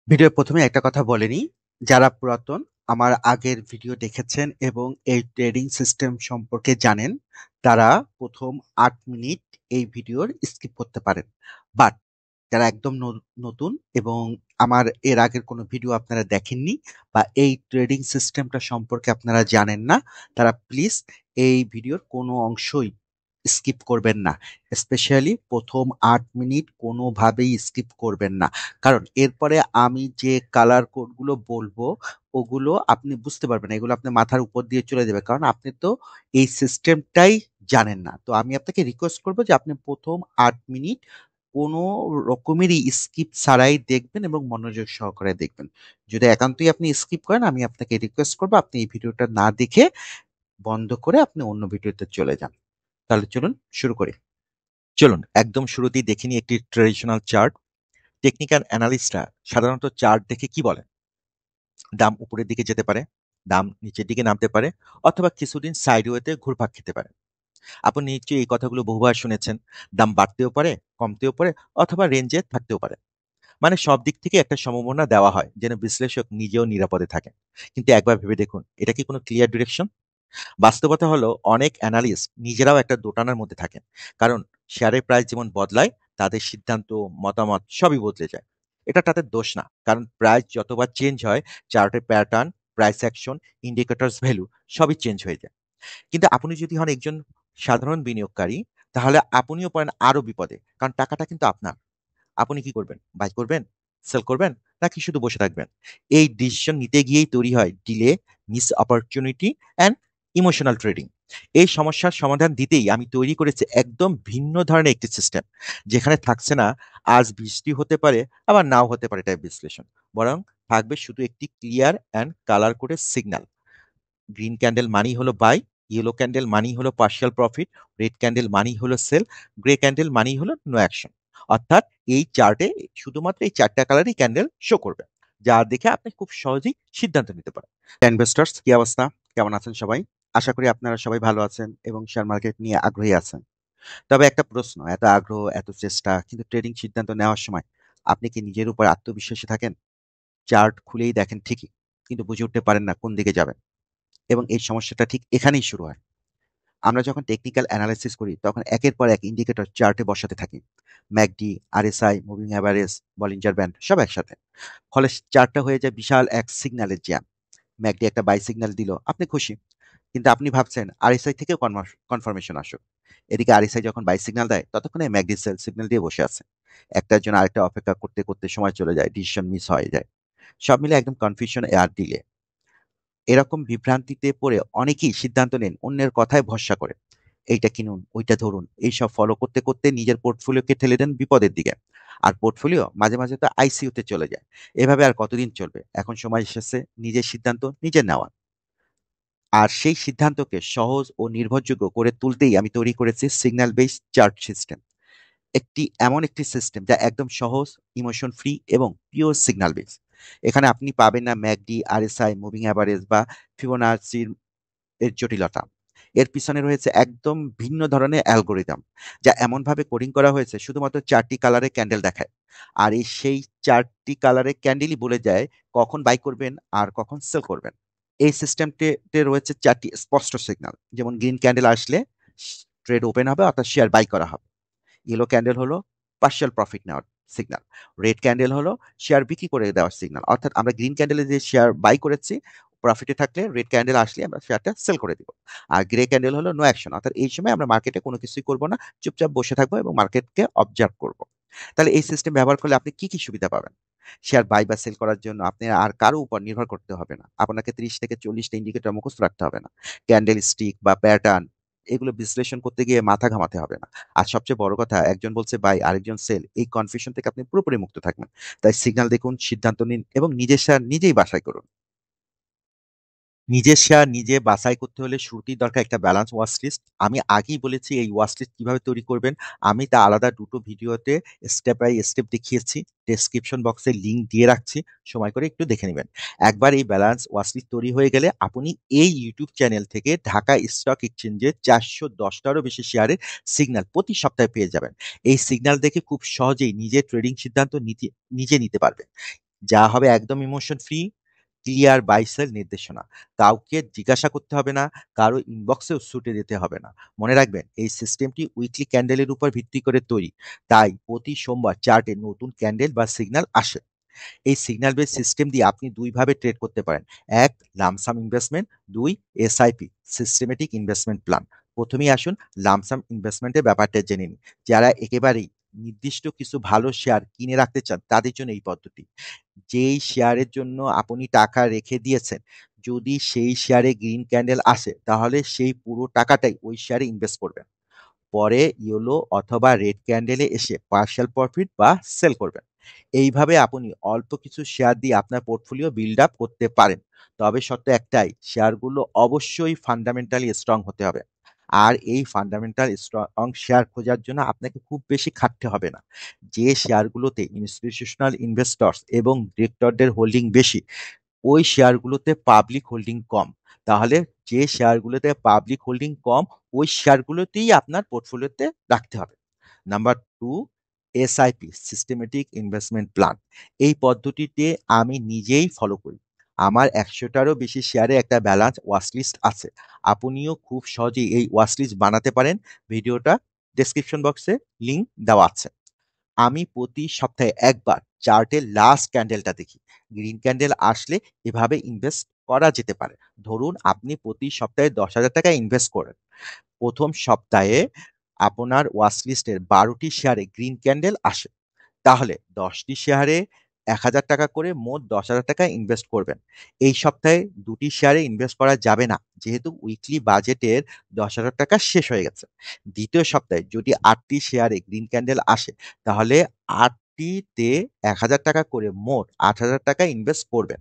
ভিডিওর ১ম এ একটা কথা বলে নিই, যারা পুরাতন আমার আগের ভিডিও দেখেছেন এবং এই ট্রেডিং সিস্টেম সম্পর্কে জানেন, তারা ১ম ৮ মিনিট এই ভিডিওর স্কিপ করতে পারেন। বাট যারা একদম নতুন এবং আমার এর আগের কোনো ভিডিও আপনারা দেখেননি বা এই ট্রেডিং সিস্টেমটা সম্পর্কে আপনারা জানেন না, তারা প্লিজ এই ভিডিওর কোনো অংশই স্কিপ করবেন না। স্পেশালি ১ম ৮ মিনিট কোনোভাবেই স্কিপ করবেন না। কারণ এরপরে আমি যে কালার কোডগুলো বলবো, ওগুলো আপনি বুঝতে পারবেন না। এগুলো আপনার মাথার উপর দিয়ে চলে যাবে। কারণ আপনি তো এই সিস্টেমটাই জানেন না। তো আমি আপনাকে রিকোয়েস্ট করব যে আপনি ১ম ৮ মিনিট কোনো রকমেরই স্কিপ ছাড়াই দেখবেন এবং মনোযোগ সহকারে দেখবেন। যদি একান্তই আপনি স্কিপ করেন, আমি আপনাকে রিকোয়েস্ট করব আপনি এই ভিডিওটা না দেখে বন্ধ করে আপনি অন্য ভিডিওতে চলে যান। তাহলে চলুন শুরু করি। চলুন একদম শুরুতেই দেখে নিই একটি ট্রেডিশনাল চার্ট। টেকনিক্যাল অ্যানালিস্টরা সাধারণত চার্ট দেখে কি বলেন? দাম উপরের দিকে যেতে পারে, দাম নিচের দিকে নামতে পারে, অথবা কিছুদিন সাইডওয়েতে ঘুরপাক খেতে পারে। আপনি নিশ্চয়ই এই কথাগুলো বহুবার শুনেছেন। দাম বাড়তেও পারে, কমতেও পারে, অথবা রেঞ্জে থাকতেও পারে। মানে সব দিক থেকে একটা সম্ভাবনা দেওয়া হয় যেন বিশ্লেষক নিজেও নিরাপদে থাকেন। কিন্তু একবার ভেবে দেখুন, এটা কি কোনো ক্লিয়ার ডিরেকশন? বাস্তবতা হলো অনেক অ্যানালিস্ট নিজেরাও একটা দোটানার মধ্যে থাকেন। কারণ শেয়ারের প্রাইস যেমন বদলায়, তাদের সিদ্ধান্ত, মতামত সবই বদলে যায়। এটা তাদের দোষ না, কারণ প্রাইস যতবার চেঞ্জ হয়, চার্টের pattern, price action, indicators value সবই চেঞ্জ হয়ে যায়। কিন্তু আপনি যদি হন একজন সাধারণ বিনিয়োগকারী, তাহলে আপনিও পড়েন আরো বিপদে, কারণ টাকাটা কিন্তু আপনার। আপনি কি করবেন? বাই করবেন? সেল করবেন? নাকি শুধু বসে থাকবেন? এই ডিসিশন নিতে গিয়েই তৈরি হয় delay, miss opportunity and emotional trading. এই সমস্যার সমাধান দিতেই আমি তৈরি করেছি একদম ভিন্ন ধরনের একটি সিস্টেম, যেখানে থাকছে না আজ বৃষ্টি হতে পারে আবার নাও হতে পারে টাইপ বিশ্লেষণ, বরং থাকবে শুধু একটি ক্লিয়ার অ্যান্ড কালার কোডের সিগন্যাল। গ্রিন ক্যান্ডেল মানি হলো বাই, ইয়েলো ক্যান্ডেল মানি হলো পার্শিয়াল প্রফিট, রেড ক্যান্ডেল মানি হলো সেল, গ্রে ক্যান্ডেল মানি হলো নো অ্যাকশন। অর্থাৎ এই চার্টে শুধুমাত্র এই চারটা কালারই ক্যান্ডেল শো করবে, যা দেখে আপনি খুব সহজেই সিদ্ধান্ত নিতে পারেন। ইনভেস্টর্স, কি অবস্থা? কেমন আছেন সবাই? আশা করি আপনারা সবাই ভালো আছেন এবং শেয়ার মার্কেট নিয়ে আগ্রহী আছেন। তবে একটা প্রশ্ন, এত আগ্রহ, এত চেষ্টা, কিন্তু ট্রেডিং সিদ্ধান্ত নেওয়ার সময় আপনি কি নিজের উপর আত্মবিশ্বাসী থাকেন? চার্ট খুলেই দেখেন ঠিকই, কিন্তু বুঝে উঠতে পারেন না কোন দিকে যাবেন। এবং এই সমস্যাটা ঠিক এখানেই শুরু হয়। আমরা যখন টেকনিক্যাল অ্যানালাইসিস করি, তখন একের পর এক ইন্ডিকেটর চার্টে বসাতে থাকি। McD, RSI, moving average, Bollinger band সব একসাথে। ফলে চার্টটা হয়ে যায় বিশাল এক সিগন্যালের জ্যাম। ম্যাকডি একটা বাই সিগন্যাল দিল, আপনি খুশি, কিন্তু আপনি ভাবছেন আরএসআই থেকেও কনফার্মেশন আসুক। এদিকে আরএসআই যখন বাই সিগন্যাল দেয়, ততক্ষণে ম্যাকডি সেল সিগন্যাল দিয়ে বসে আছে। একটার জন্য আরেকটা অপেক্ষা করতে করতে সময় চলে যায়, ডিসিশন মিস হয়ে যায়। সব মিলে একদম কনফিউশন আর ডিলে। এরকম বিভ্রান্তিতে পড়ে অনেকেই সিদ্ধান্ত নেন অন্যের কথায় ভরসা করে। এইটা কিনুন, ওইটা ধরুন, এইসব ফলো করতে করতে নিজের পোর্টফোলিওকে ঠেলে দেন বিপদের দিকে। আর পোর্টফোলিও মাঝে মাঝে তো আইসিইউতে চলে যায়। এভাবে আর কতদিন চলবে? এখন সময় এসেছে নিজের সিদ্ধান্ত নিজে নেওয়া। আর সেই সিদ্ধান্তকে সহজ ও নির্ভরযোগ্য করে তুলতেই আমি তৈরি করেছি সিগন্যাল বেসড চার্ট সিস্টেম। এমন একটি সিস্টেম যা একদম সহজ, ইমোশন ফ্রি এবং পিওর সিগন্যাল বেস। এখানে আপনি পাবেন না ম্যাকডি, আরএসআই, মুভিং অ্যাভারেজ বা ফিবোনাচির এর জটিলতা। এর পিছনে রয়েছে একদম ভিন্ন ধরনের অ্যালগোরিদম, যা এমনভাবে কোডিং করা হয়েছে শুধুমাত্র ৪টি কালারে ক্যান্ডেল দেখায়। আর সেই ৪টি কালারে ক্যান্ডেলই বলে যায় কখন বাই করবেন আর কখন সেল করবেন। এই সিস্টেমটিতে রয়েছে ৪টি স্পষ্ট সিগন্যাল। যেমন গ্রিন ক্যান্ডেল আসলে ট্রেড ওপেন হবে, অর্থাৎ শেয়ার বাই করা হবে। ইয়েলো ক্যান্ডেল হলো পার্শিয়াল প্রফিট নেওয়ার সিগন্যাল। রেড ক্যান্ডেল হলো শেয়ার বিক্রি করে দেওয়ার সিগন্যাল। অর্থাৎ আমরা গ্রিন ক্যান্ডেলে যে শেয়ার বাই করেছি, প্রফিটে থাকলে রেড ক্যান্ডেল আসলে আমরা শেয়ারটা সেল করে দিব। আর গ্রে ক্যান্ডেল হলো নো অ্যাকশন, অর্থাৎ এই সময় আমরা মার্কেটে কোনো কিছুই করব না, চুপচাপ বসে থাকবো এবং মার্কেটকে অবজার্ভ করব। তাহলে এই সিস্টেম ব্যবহার করলে আপনি কি কি সুবিধা পাবেন? শেয়ার বাই বা সেল করার জন্য আপনি আর কারো উপর নির্ভর করতে হবে না। আপনাকে ৩০ থেকে ৪০টা ইন্ডিকেটর মুখস্থ রাখতে হবে না। ক্যান্ডেল স্টিক বা প্যাটার্ন এগুলো বিশ্লেষণ করতে গিয়ে মাথা ঘামাতে হবে না। আর সবচেয়ে বড় কথা, একজন বলছে বাই, আরেকজন সেল, এই কনফিউশন থেকে আপনি পুরোপুরি মুক্ত থাকবেন। তাই সিগন্যাল দেখুন, সিদ্ধান্ত নিন এবং নিজের শেয়ার নিজেই বাছাই করুন। নিজের শেয়ার নিজে বাছাই করতে হলে শুরুতেই দরকার একটা ব্যালান্স ওয়াচ লিস্ট। আমি আগেই বলেছি এই ওয়াচ লিস্ট কিভাবে তৈরি করবেন। আমি তা আলাদা দুটো ভিডিওতে স্টেপ বাই স্টেপ দেখিয়েছি। ডেসক্রিপশন বক্সে লিংক দিয়ে রাখছি, সময় করে একটু দেখে নেবেন। একবার এই ব্যালান্স ওয়াচ লিস্ট তৈরি হয়ে গেলে আপনি এই ইউটিউব চ্যানেল থেকে ঢাকা স্টক এক্সচেঞ্জে 410টারও বেশি শেয়ারের সিগন্যাল প্রতি সপ্তাহে পেয়ে যাবেন। এই সিগন্যাল দেখে খুব সহজেই নিজের ট্রেডিং সিদ্ধান্ত নিজে নিতে পারবেন। যা হবে একদম emotion free, clear buy sell নির্দেশনা। কাউকে জিজ্ঞাসা করতে হবে না, কারো ইনবক্সেও ছুটে যেতে হবে না। মনে রাখবেন, এই সিস্টেমটি উইকলি ক্যান্ডেলের উপর ভিত্তি করে তৈরি, তাই প্রতি সোমবার চার্টে নতুন ক্যান্ডেল বা সিগন্যাল আসে। এই সিগন্যাল বেস সিস্টেম দিয়ে আপনি দুইভাবে ট্রেড করতে পারেন। এক, লামসাম ইনভেস্টমেন্ট। দুই, এসআইপি, সিস্টেমেটিক ইনভেস্টমেন্ট প্ল্যান। প্রথমেই আসুন লামসাম ইনভেস্টমেন্টের ব্যাপারটা জেনে নিন। যারা একেবারেই নির্দিষ্ট কিছু ভালো শেয়ার কিনে রাখতে চান তাদের জন্য এই পদ্ধতি। যেই শেয়ারের জন্য আপনি টাকা রেখে দিয়েছেন, যদি সেই শেয়ারে গ্রিন ক্যান্ডেল আসে তাহলে সেই পুরো টাকাটাই ওই শেয়ারে ইনভেস্ট করবেন। পরে ইয়েলো অথবা রেড ক্যান্ডেলে এসে পার্শিয়াল প্রফিট বা সেল করবেন। এইভাবে আপনি অল্প কিছু শেয়ার দিয়ে আপনার পোর্টফোলিও বিল্ড আপ করতে পারেন। তবে শর্ত একটাই, শেয়ারগুলো অবশ্যই ফান্ডামেন্টালি স্ট্রং হতে হবে। আর এই ফান্ডামেন্টাল স্ট্রং শেয়ার খোঁজার জন্য আপনাকে খুব বেশি খাটতে হবে না। যে শেয়ারগুলোতে ইনস্টিটিউশনাল ইনভেস্টর্স এবং ডিরেক্টরদের হোল্ডিং বেশি, ওই শেয়ারগুলোতে পাবলিক হোল্ডিং কম। তাহলে যে শেয়ারগুলোতে পাবলিক হোল্ডিং কম, ওই শেয়ারগুলোতেই আপনার পোর্টফোলিওতে রাখতে হবে। Number two, SIP, systematic investment plan. এই পদ্ধতিতে আমি নিজেই ফলো করি। আমার 100টারও বেশি শেয়ারে একটা ব্যালান্স ওয়াচলিস্ট আছে। আপনিও খুব সহজেই এই ওয়াচলিস্ট বানাতে পারেন। ভিডিওটা ডেসক্রিপশন বক্সে লিংক দেওয়া আছে। আমি প্রতি সপ্তাহে একবার চার্টের লাস্ট ক্যান্ডেলটা দেখি। গ্রিন ক্যান্ডেল আসলে এভাবে ইনভেস্ট করা যেতে পারে। ধরুন আপনি প্রতি সপ্তাহে 10,000 টাকা ইনভেস্ট করেন। প্রথম সপ্তাহে আপনার ওয়াচ লিস্টের 12টি শেয়ারে গ্রিন ক্যান্ডেল আসে, তাহলে 10টি শেয়ারে 1,000 টাকা করে মোট 10,000 টাকা ইনভেস্ট করবেন। এই সপ্তাহে 2টি শেয়ারে ইনভেস্ট করা যাবে না, যেহেতু উইকলি বাজেটের 10,000 টাকা শেষ হয়ে গেছে। দ্বিতীয় সপ্তাহে যদি 8টি শেয়ারে গ্রিন ক্যান্ডেল আসে, তাহলে 8টিতে 1,000 টাকা করে মোট 8,000 টাকা ইনভেস্ট করবেন।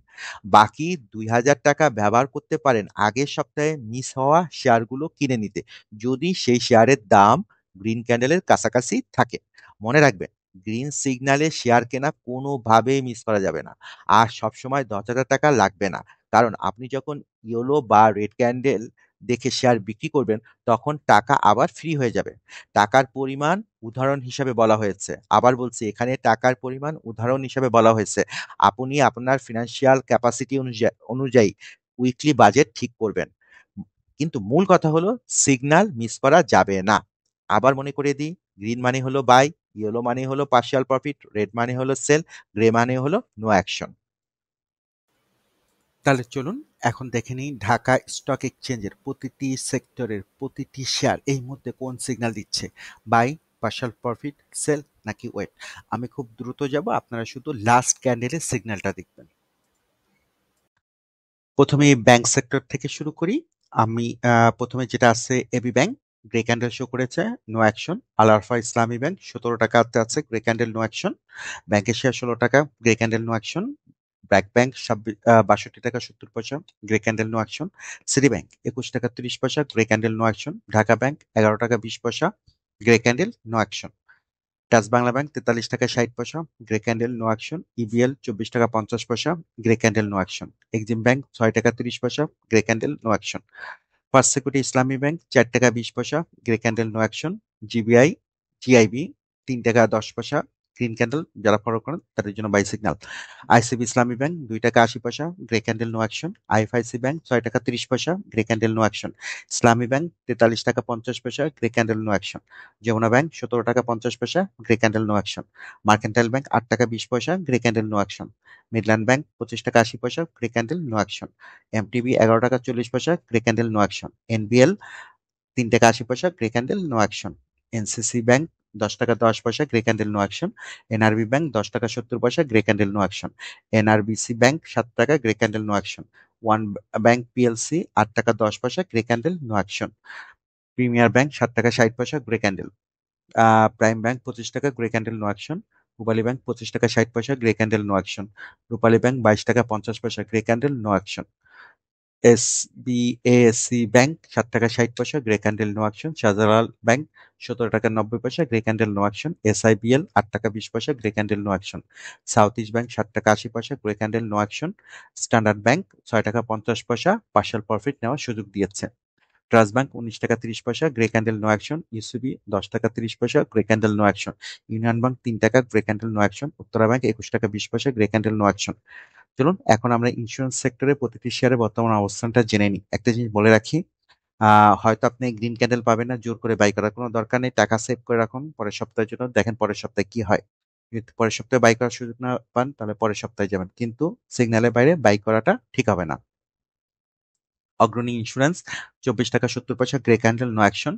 বাকি 2,000 টাকা ব্যবহার করতে পারেন আগের সপ্তাহে মিস হওয়া শেয়ারগুলো কিনে নিতে, যদি সেই শেয়ারের দাম গ্রিন ক্যান্ডেলের কাছাকাছি থাকে। মনে রাখবেন, গ্রিন সিগন্যালে শেয়ার কেনা কোনোভাবেই মিস করা যাবে না। আর সবসময় 10,000 টাকা লাগবে না, কারণ আপনি যখন ইয়েলো বা রেড ক্যান্ডেল দেখে শেয়ার বিক্রি করবেন, তখন টাকা আবার ফ্রি হয়ে যাবে। টাকার পরিমাণ উদাহরণ হিসাবে বলা হয়েছে। আবার বলছি, এখানে টাকার পরিমাণ উদাহরণ হিসাবে বলা হয়েছে। আপনি আপনার ফিনান্সিয়াল ক্যাপাসিটি অনুযায়ী উইকলি বাজেট ঠিক করবেন। কিন্তু মূল কথা হলো, সিগন্যাল মিস করা যাবে না। আবার মনে করে দিই, গ্রিন মানে হলো বাই, ইয়েলো মানে হলো পার্শিয়াল প্রফিট, রেড মানে হলো সেল, গ্রে মানে হলো নো অ্যাকশন। তাহলে চলুন এখন দেখে নিই ঢাকা স্টক এক্সচেঞ্জের প্রতিটি সেক্টরের প্রতিটি শেয়ার এই মুহূর্তে কোন সিগন্যাল দিচ্ছে, বাই, পার্শাল প্রফিট, সেল নাকি ওয়েট। আমি খুব দ্রুত যাব, আপনারা শুধু লাস্ট ক্যান্ডেলের সিগন্যালটা দেখবেন। প্রথমে ব্যাংক সেক্টর থেকে শুরু করি। আমি প্রথমে যেটা আছে AB bank, grey candle show করেছে, no action. Al Arafah Islami bank 17 টাকাতে আছে, গ্রে ক্যান্ডেল, নো অ্যাকশন। ব্যাংকের শেয়ার 16 টাকা, grey candle, no action. BRAC bank 62 টাকা 70 পয়সা, grey candle, no action. City bank 21 টাকা 30 পয়সা, grey candle, no action. Dhaka bank 11 টাকা 20 পয়সা, grey candle, no action. Dutch Bangla bank 43 টাকা 60 পয়সা, grey candle, no action. EBL 24 টাকা 50 পয়সা, grey candle, no action. Exim bank 6 টাকা 30 পয়সা, grey candle, no action. First security Islami bank 4 টাকা 20 পয়সা, grey candle, no action. GBI GIB 3 টাকা 10 পয়সা, গ্রিন ক্যান্ডেল, যারা ফলো করেন তাদের জন্য buy signal. ICB Islami bank 2 টাকা 80 পয়সা, grey candle, no action. IFIC bank 6 টাকা 30 পয়সা, grey candle, no action. Islami bank 43 টাকা 50 পয়সা, grey candle, no action. Jamuna bank 17 টাকা 50 পয়সা, grey candle, no action. Mercantile bank 8 টাকা 20 পয়সা, grey candle, no action. Midland bank 25 টাকা 80 পয়সা, grey candle, no action. MTB 11 টাকা 40 পয়সা, grey candle, no action. NBL 3 টাকা 80 পয়সা, grey candle, no action. NCC bank 10 টাকা 10 পয়সা, grey candle, no action. NRB bank 10 টাকা 70 পয়সা, grey candle, no action. NRBC bank 7 টাকা, grey candle, no action. One bank PLC 8 টাকা 10 পয়সা, grey candle, no action. Premier bank 7 টাকা 60 পয়সা, grey candle. Prime bank 25 টাকা, grey candle, no action. Rupali bank 25 টাকা 60 পয়সা, grey candle, no action. Rupali bank 22 টাকা 50 পয়সা, grey candle, no action. SBSC bank 7 টাকা 60 পয়সা, grey candle, no action. Shahjalal bank 17 টাকা 90 পয়সা, grey candle, no action. SIBL 8 টাকা 20 পয়সা, grey candle, no action. South East bank 7 টাকা 80 পয়সা, grey candle, no action. Standard bank 6 টাকা 50 পয়সা, পার্শাল প্রফিট নেওয়ার সুযোগ দিয়েছে। ট্রাস্ট ব্যাংক 19 টাকা 30 পয়সা, grey candle no action. UCB 10 টাকা 30 পয়সা, grey candle no action. Union Bank 3 টাকা, grey candle no action. Uttara Bank 21 টাকা 20 পয়সা, গ্রে ক্যান্ডেল নো অ্যাকশন। চলুন এখন আমরা ইন্স্যুরেন্স সেক্টরে প্রতিটি শেয়ারের বর্তমান অবস্থানটা জেনে নিই। একটা জিনিস বলে রাখি, হয়তো আপনি গ্রিন ক্যান্ডেল পাবেন না, জোর করে বাই করার কোনো দরকার নেই। টাকা সেভ করে রাখুন পরের সপ্তাহের জন্য, দেখেন পরের সপ্তাহে কি হয়। যদি পরের সপ্তাহে বাই করার সুযোগ না পান তাহলে পরের সপ্তাহে যাবেন, কিন্তু সিগন্যালের বাইরে বাই করাটা ঠিক হবে না। অগ্রণী ইন্স্যুরেন্স 24 টাকা 70 পয়সা, grey candle no action.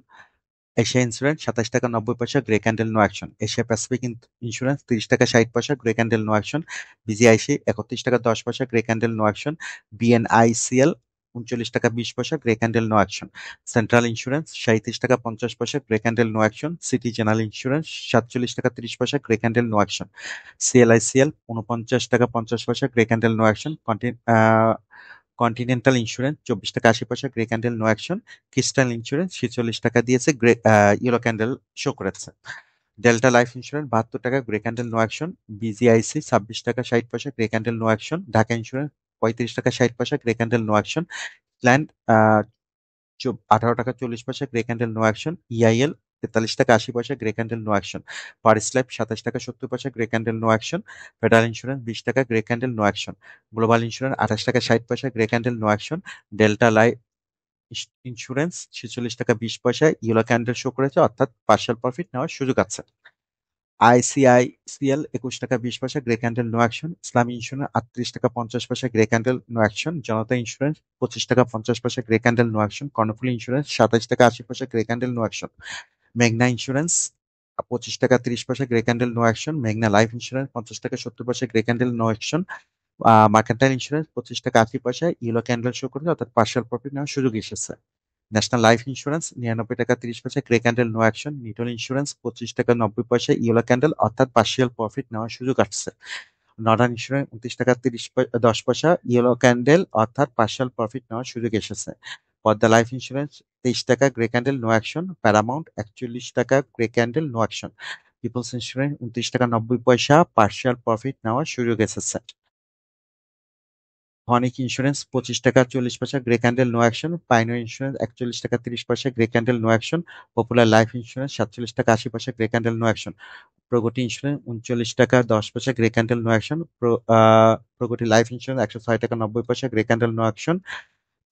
Asia Insurance 27 টাকা 90 পয়সা, grey candle no action. Asia Pacific Insurance 30 টাকা 60 পয়সা, grey candle no action. BGIC 31 টাকা 10 পয়সা, grey candle no action. BNICL 39 টাকা 20 পয়সা, grey candle no action. Central Insurance 37 টাকা 50 পয়সা, grey candle no action. City General Insurance 47 টাকা 30 পয়সা, grey candle no action. CLICL 49 টাকা 50 পয়সা, grey candle no action. Continental Insurance 24 টাকা 80 পয়সা, grey candle no action. Crystal Insurance 46 টাকা দিয়েছে, গ্রে ইয়েলো ক্যান্ডেল শো করেছে। ডেল্টা লাইফ ইন্স্যুরেন্স 72 টাকা, grey candle no action. BGIC 26 টাকা 60 পয়সা, grey candle no action. Dhaka Insurance 35 টাকা 60 পয়সা, গ্রে ক্যান্ডেল নো অ্যাকশন। প্ল্যান্ড 18 টাকা 40 পয়সা, grey candle no action. EIL 43 টাকা 80 পয়সা, গ্রে ক্যান্ডেল নো অ্যাকশন। পারিস লাইফ 27 টাকা 70 পয়সা, grey candle no action. Federal Insurance 20 টাকা, grey candle no action. Global Insurance 28 টাকা 60 পয়সা, grey candle no action. Delta Life Insurance 46 টাকা 20 পয়সা, ইয়েলো ক্যান্ডেল শো করেছে, অর্থাৎ পার্শাল প্রফিট নেওয়ার সুযোগ আছে। আইসিআইসিএল 21 টাকা 20 পয়সা, grey candle no action. Islami Insurance 38 টাকা 50 পয়সা, grey candle no action. Janata Insurance 25 টাকা 50 পয়সা, grey candle no action. Karnaphuli Insurance 27 টাকা 80 পয়সা, গ্রে ক্যান্ডেল নো অ্যাকশন। মেঘনা ইন্স্যুরেন্স 25 টাকা 30 পয়সা, গ্রে ক্যান্ডেল নো অ্যাকশন। মেঘনা লাইফ ইন্স্যুরেন্স 50 টাকা 70 পয়সা, grey candle no action. Mercantile Insurance 25 টাকা 80 পয়সা, ইয়েলো ক্যান্ডেল শো করেছে, অর্থাৎ পার্শাল প্রফিট নেওয়ার সুযোগ এসেছে। ন্যাশনাল লাইফ ইন্স্যুরেন্স 99 টাকা 30 পয়সা, grey candle no action. Nitol Insurance 25 টাকা 90 পয়সা, ইয়েলো ক্যান্ডেল, অর্থাৎ পার্শিয়াল প্রফিট নেওয়ার সুযোগ আসছে। নর্দার্ন ইন্স্যুরেন্স 29 টাকা 10 পয়সা, ইয়েলো ক্যান্ডেল, অর্থাৎ পার্শিয়াল প্রফিট নেওয়ার সুযোগ এসেছে। পদ্মা লাইফ ইন্স্যুরেন্স 23 টাকা, grey candle no action. Paramount 41 টাকা, grey candle no action. Peoples Insurance 29 টাকা 90 পয়সা, পার্শিয়াল প্রফিট নেওয়ার সুযোগ এসেছে। হনিক ইন্স্যুরেন্স 25 টাকা 40 পয়সা, grey candle no action. Pioneer Insurance 41 টাকা 30 পয়সা, grey candle no action. Popular Life Insurance 47 টাকা 80 পয়সা, grey candle no action. Pragati Insurance 39 টাকা 10 পয়সা, grey candle no action. Pragati Life Insurance 106 টাকা 90 পয়সা, গ্রে ক্যান্ডেল নো অ্যাকশন।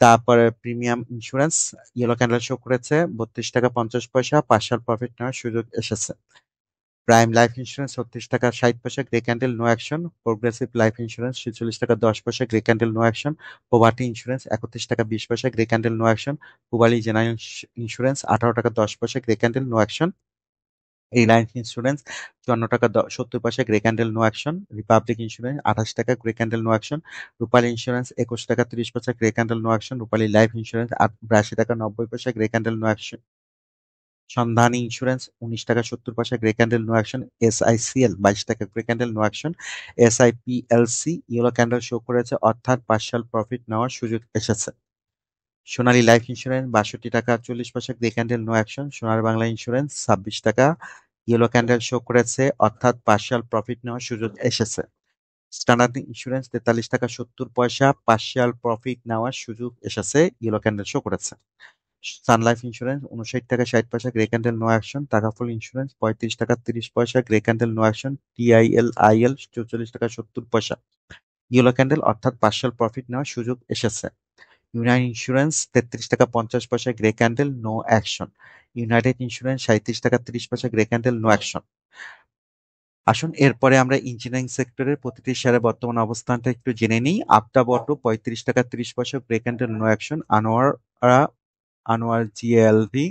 তারপরে Premium Insurance yellow candle show করেছে, 32 টাকা 50 পয়সা, পার্শাল প্রফিট নেওয়ার সুযোগ এসেছে। প্রাইম লাইফ ইন্স্যুরেন্স 36 টাকা 60 পয়সা, grey candle no action. Progressive Life Insurance 46 টাকা 10 পয়সা, grey candle no action. Provati Insurance 31 টাকা 20 পয়সা, grey candle no action. Pubali General Insurance 18 টাকা 10 পয়সা, grey candle no action. Reliance Insurance 54 টাকা 70 পয়সা, grey candle no action. Republic Insurance 28 টাকা, grey candle no action. Rupali Insurance 21 টাকা 30 পয়সা, grey candle no action. Rupali life insurance 82 টাকা 90 পয়সা, grey candle no action. Sandhani insurance 19 টাকা 70 পয়সা, grey candle no action. SICL 22 টাকা, grey candle no action. SIPLC yellow candle show করেছে, অর্থাৎ পার্শাল প্রফিট নেওয়ার সুযোগ এসেছে। সোনালী লাইফ ইন্স্যুরেন্স 62 টাকা 40 পয়সা, গ্রে ক্যান্ডেল নো অ্যাকশন। সোনার বাংলা ইন্স্যুরেন্স 26 টাকা, ইয়েলো ক্যান্ডেল শো করেছে, অর্থাৎ পার্শাল প্রফিট নেওয়ার সুযোগ এসেছে। স্ট্যান্ডার্ড ইন্স্যুরেন্স 43 টাকা 70 পয়সা, পার্শিয়াল প্রফিট নেওয়ার সুযোগ এসেছে, ইয়েলো ক্যান্ডেল শো করেছে। সান লাইফ ইন্স্যুরেন্স 59 টাকা 60 পয়সা, grey candle no action. Takaful insurance 35 টাকা 30 পয়সা, grey candle no action. TIL 44 টাকা 70 পয়সা, ইয়েলো ক্যান্ডেল, অর্থাৎ পার্শাল প্রফিট নেওয়ার সুযোগ এসেছে। ইউনাইটেড ইন্স্যুরেন্স 33 টাকা 50 পয়সা, grey candle no action. United insurance 37 টাকা 30 পয়সা, গ্রে ক্যান্ডেল নো অ্যাকশন। আসুন এরপরে আমরা ইঞ্জিনিয়ারিং সেক্টরের প্রতিটি শেয়ারের বর্তমান অবস্থানটা একটু জেনে নিই। আফটার বটো 35 টাকা 30 পয়সা, break candle no action. Anwar GLV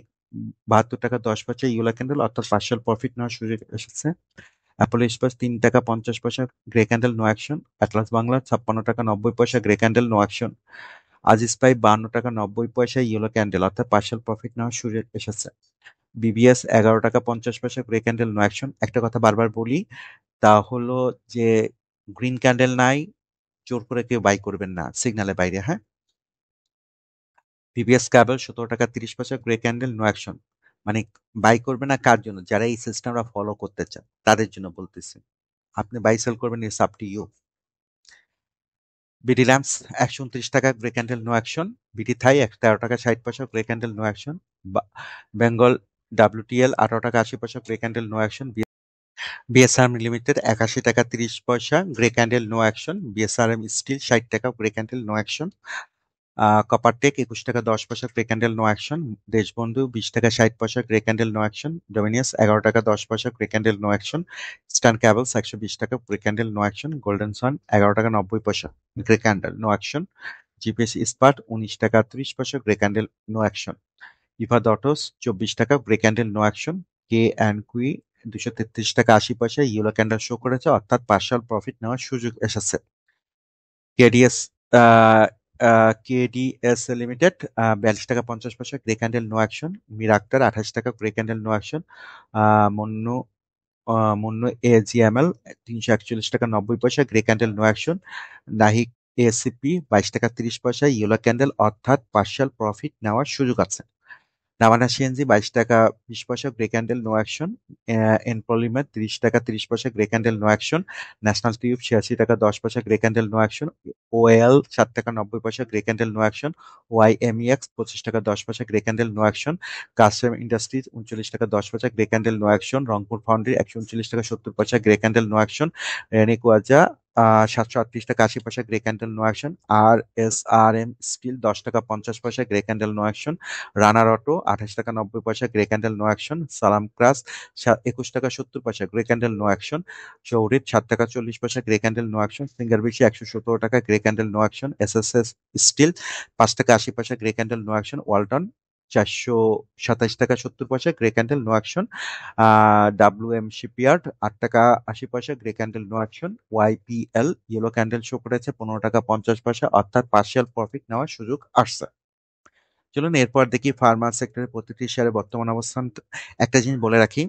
72 টাকা 10 পয়সা, ইউলা ক্যান্ডেল, অর্থাৎ পার্শাল প্রফিট নেওয়ার সুযোগ এসেছে। অ্যাপোলো ইস্পাস 3 টাকা 50 পয়সা, grey candle no action. Atlas Bangla 56 টাকা 90 পয়সা, grey candle no action. Aziz পাই 52 টাকা 90 পয়সা, ইয়েলো ক্যান্ডেল, অর্থাৎ পার্শাল প্রফিট নেওয়ার সুযোগ এসেছে। বিবিএস 11 টাকা 50 পয়সা, গ্রে ক্যান্ডেল নো অ্যাকশন। একটা কথা বারবার বলি, তা হলো যে গ্রিন ক্যান্ডেল নাই, জোর করে কেউ বাই করবেন না সিগন্যালের বাইরে, হ্যাঁ। বিবিএস ক্যাবল 17 টাকা 30 পয়সা, গ্রে ক্যান্ডেল নো অ্যাকশন। মানে বাই করবে না কার জন্য? যারা এই সিস্টেমটা ফলো করতে চান তাদের জন্য বলতেছি। আপনি বাই সেল করবেন, it's up to you. BD lamps 129 টাকা, grey candle no action. BD Thai 13 টাকা 60 পয়সা, grey candle no action. Bengal WTL 18 টাকা 80 পয়সা, grey candle no action. BSRM limited 81 টাকা 30 পয়সা, grey candle no action. BSRM steel 60 টাকা, grey candle no action. Coppertech 21 টাকা 10 পয়সা, grey candle no action. Deshbandhu 20 টাকা 60 পয়সা, গ্রে ক্যান্ডেল নো অ্যাকশন। ডোমিনিয়াস 11 টাকা 10 পয়সা, গ্রে ক্যান্ডেল নো অ্যাকশন। স্টান ক্যাবলস 120 টাকা, grey candle no action. Golden sun 11 টাকা 90 পয়সা, grey candle no action. GPSC Ispat 19 টাকা 30 পয়সা, গ্রে ক্যান্ডেল নো অ্যাকশন। ইভা দটস 24 টাকা, grey candle no action. K and Q 233 টাকা 80 পয়সা, ইয়েলো ক্যান্ডেল শো করেছে, অর্থাৎ পার্শাল প্রফিট নেওয়ার সুযোগ এসেছে। কেডিএস কেডিএস লিমিটেড 42 টাকা 50 পয়সা, গ্রে ক্যান্ডেল নো অ্যাকশন। মিরাক্টার 28 টাকা, grey candle no action. Monno Monno AGML 341 টাকা 90 পয়সা, গ্রে ক্যান্ডেল নো অ্যাকশন। নাহিক এসিপি 22 টাকা 30 পয়সা, ইয়েলো ক্যান্ডেল, অর্থাৎ পার্শাল প্রফিট নেওয়ার সুযোগ আছে। নাভানা সিএনজি 22 টাকা 20 পয়সা, grey candle no action. N polymer 30 টাকা 30 পয়সা, grey candle no action. National tube 86 টাকা 10 পয়সা, grey candle no action. OL 7 টাকা 90 পয়সা, grey candle no action. YMEX 25 টাকা 10 পয়সা, grey candle no action. Custom Industries 39 টাকা 10 পয়সা, grey candle no action. Rangpur Foundry 139 টাকা 70 পয়সা, গ্রে ক্যান্ডেল নো অ্যাকশন। রেনিকুয়াজা 738 টাকা 80 পয়সা, grey candle no action. R S R M Steel 10 টাকা 50 পয়সা, grey candle no action. Runner Auto 28 টাকা 90 পয়সা, গ্রে ক্যান্ডেল নো অ্যাকশন। সালাম ক্রাস 21 টাকা 70 পয়সা, গ্রে ক্যান্ডেল নো অ্যাকশন। চৌরিত 7 টাকা 40 পয়সা, গ্রে ক্যান্ডেল নো অ্যাকশন। ফিঙ্গার বেশি 117 টাকা, grey candle no action. SSS Steel 5 টাকা 80 পয়সা, grey candle no action. Walton 427 টাকা 70 পয়সা, grey candle no action. WM Shipyard 8 টাকা 80 পয়সা, grey candle no action. YPL yellow candle show করেছে 15 টাকা 50 পয়সা, অর্থাৎ পার্শিয়াল প্রফিট নেওয়ার সুযোগ আসছে। চলুন এরপর দেখি ফার্মা সেক্টরের প্রতিটি শেয়ারের বর্তমান অবস্থান। একটা জিনিস বলে রাখি,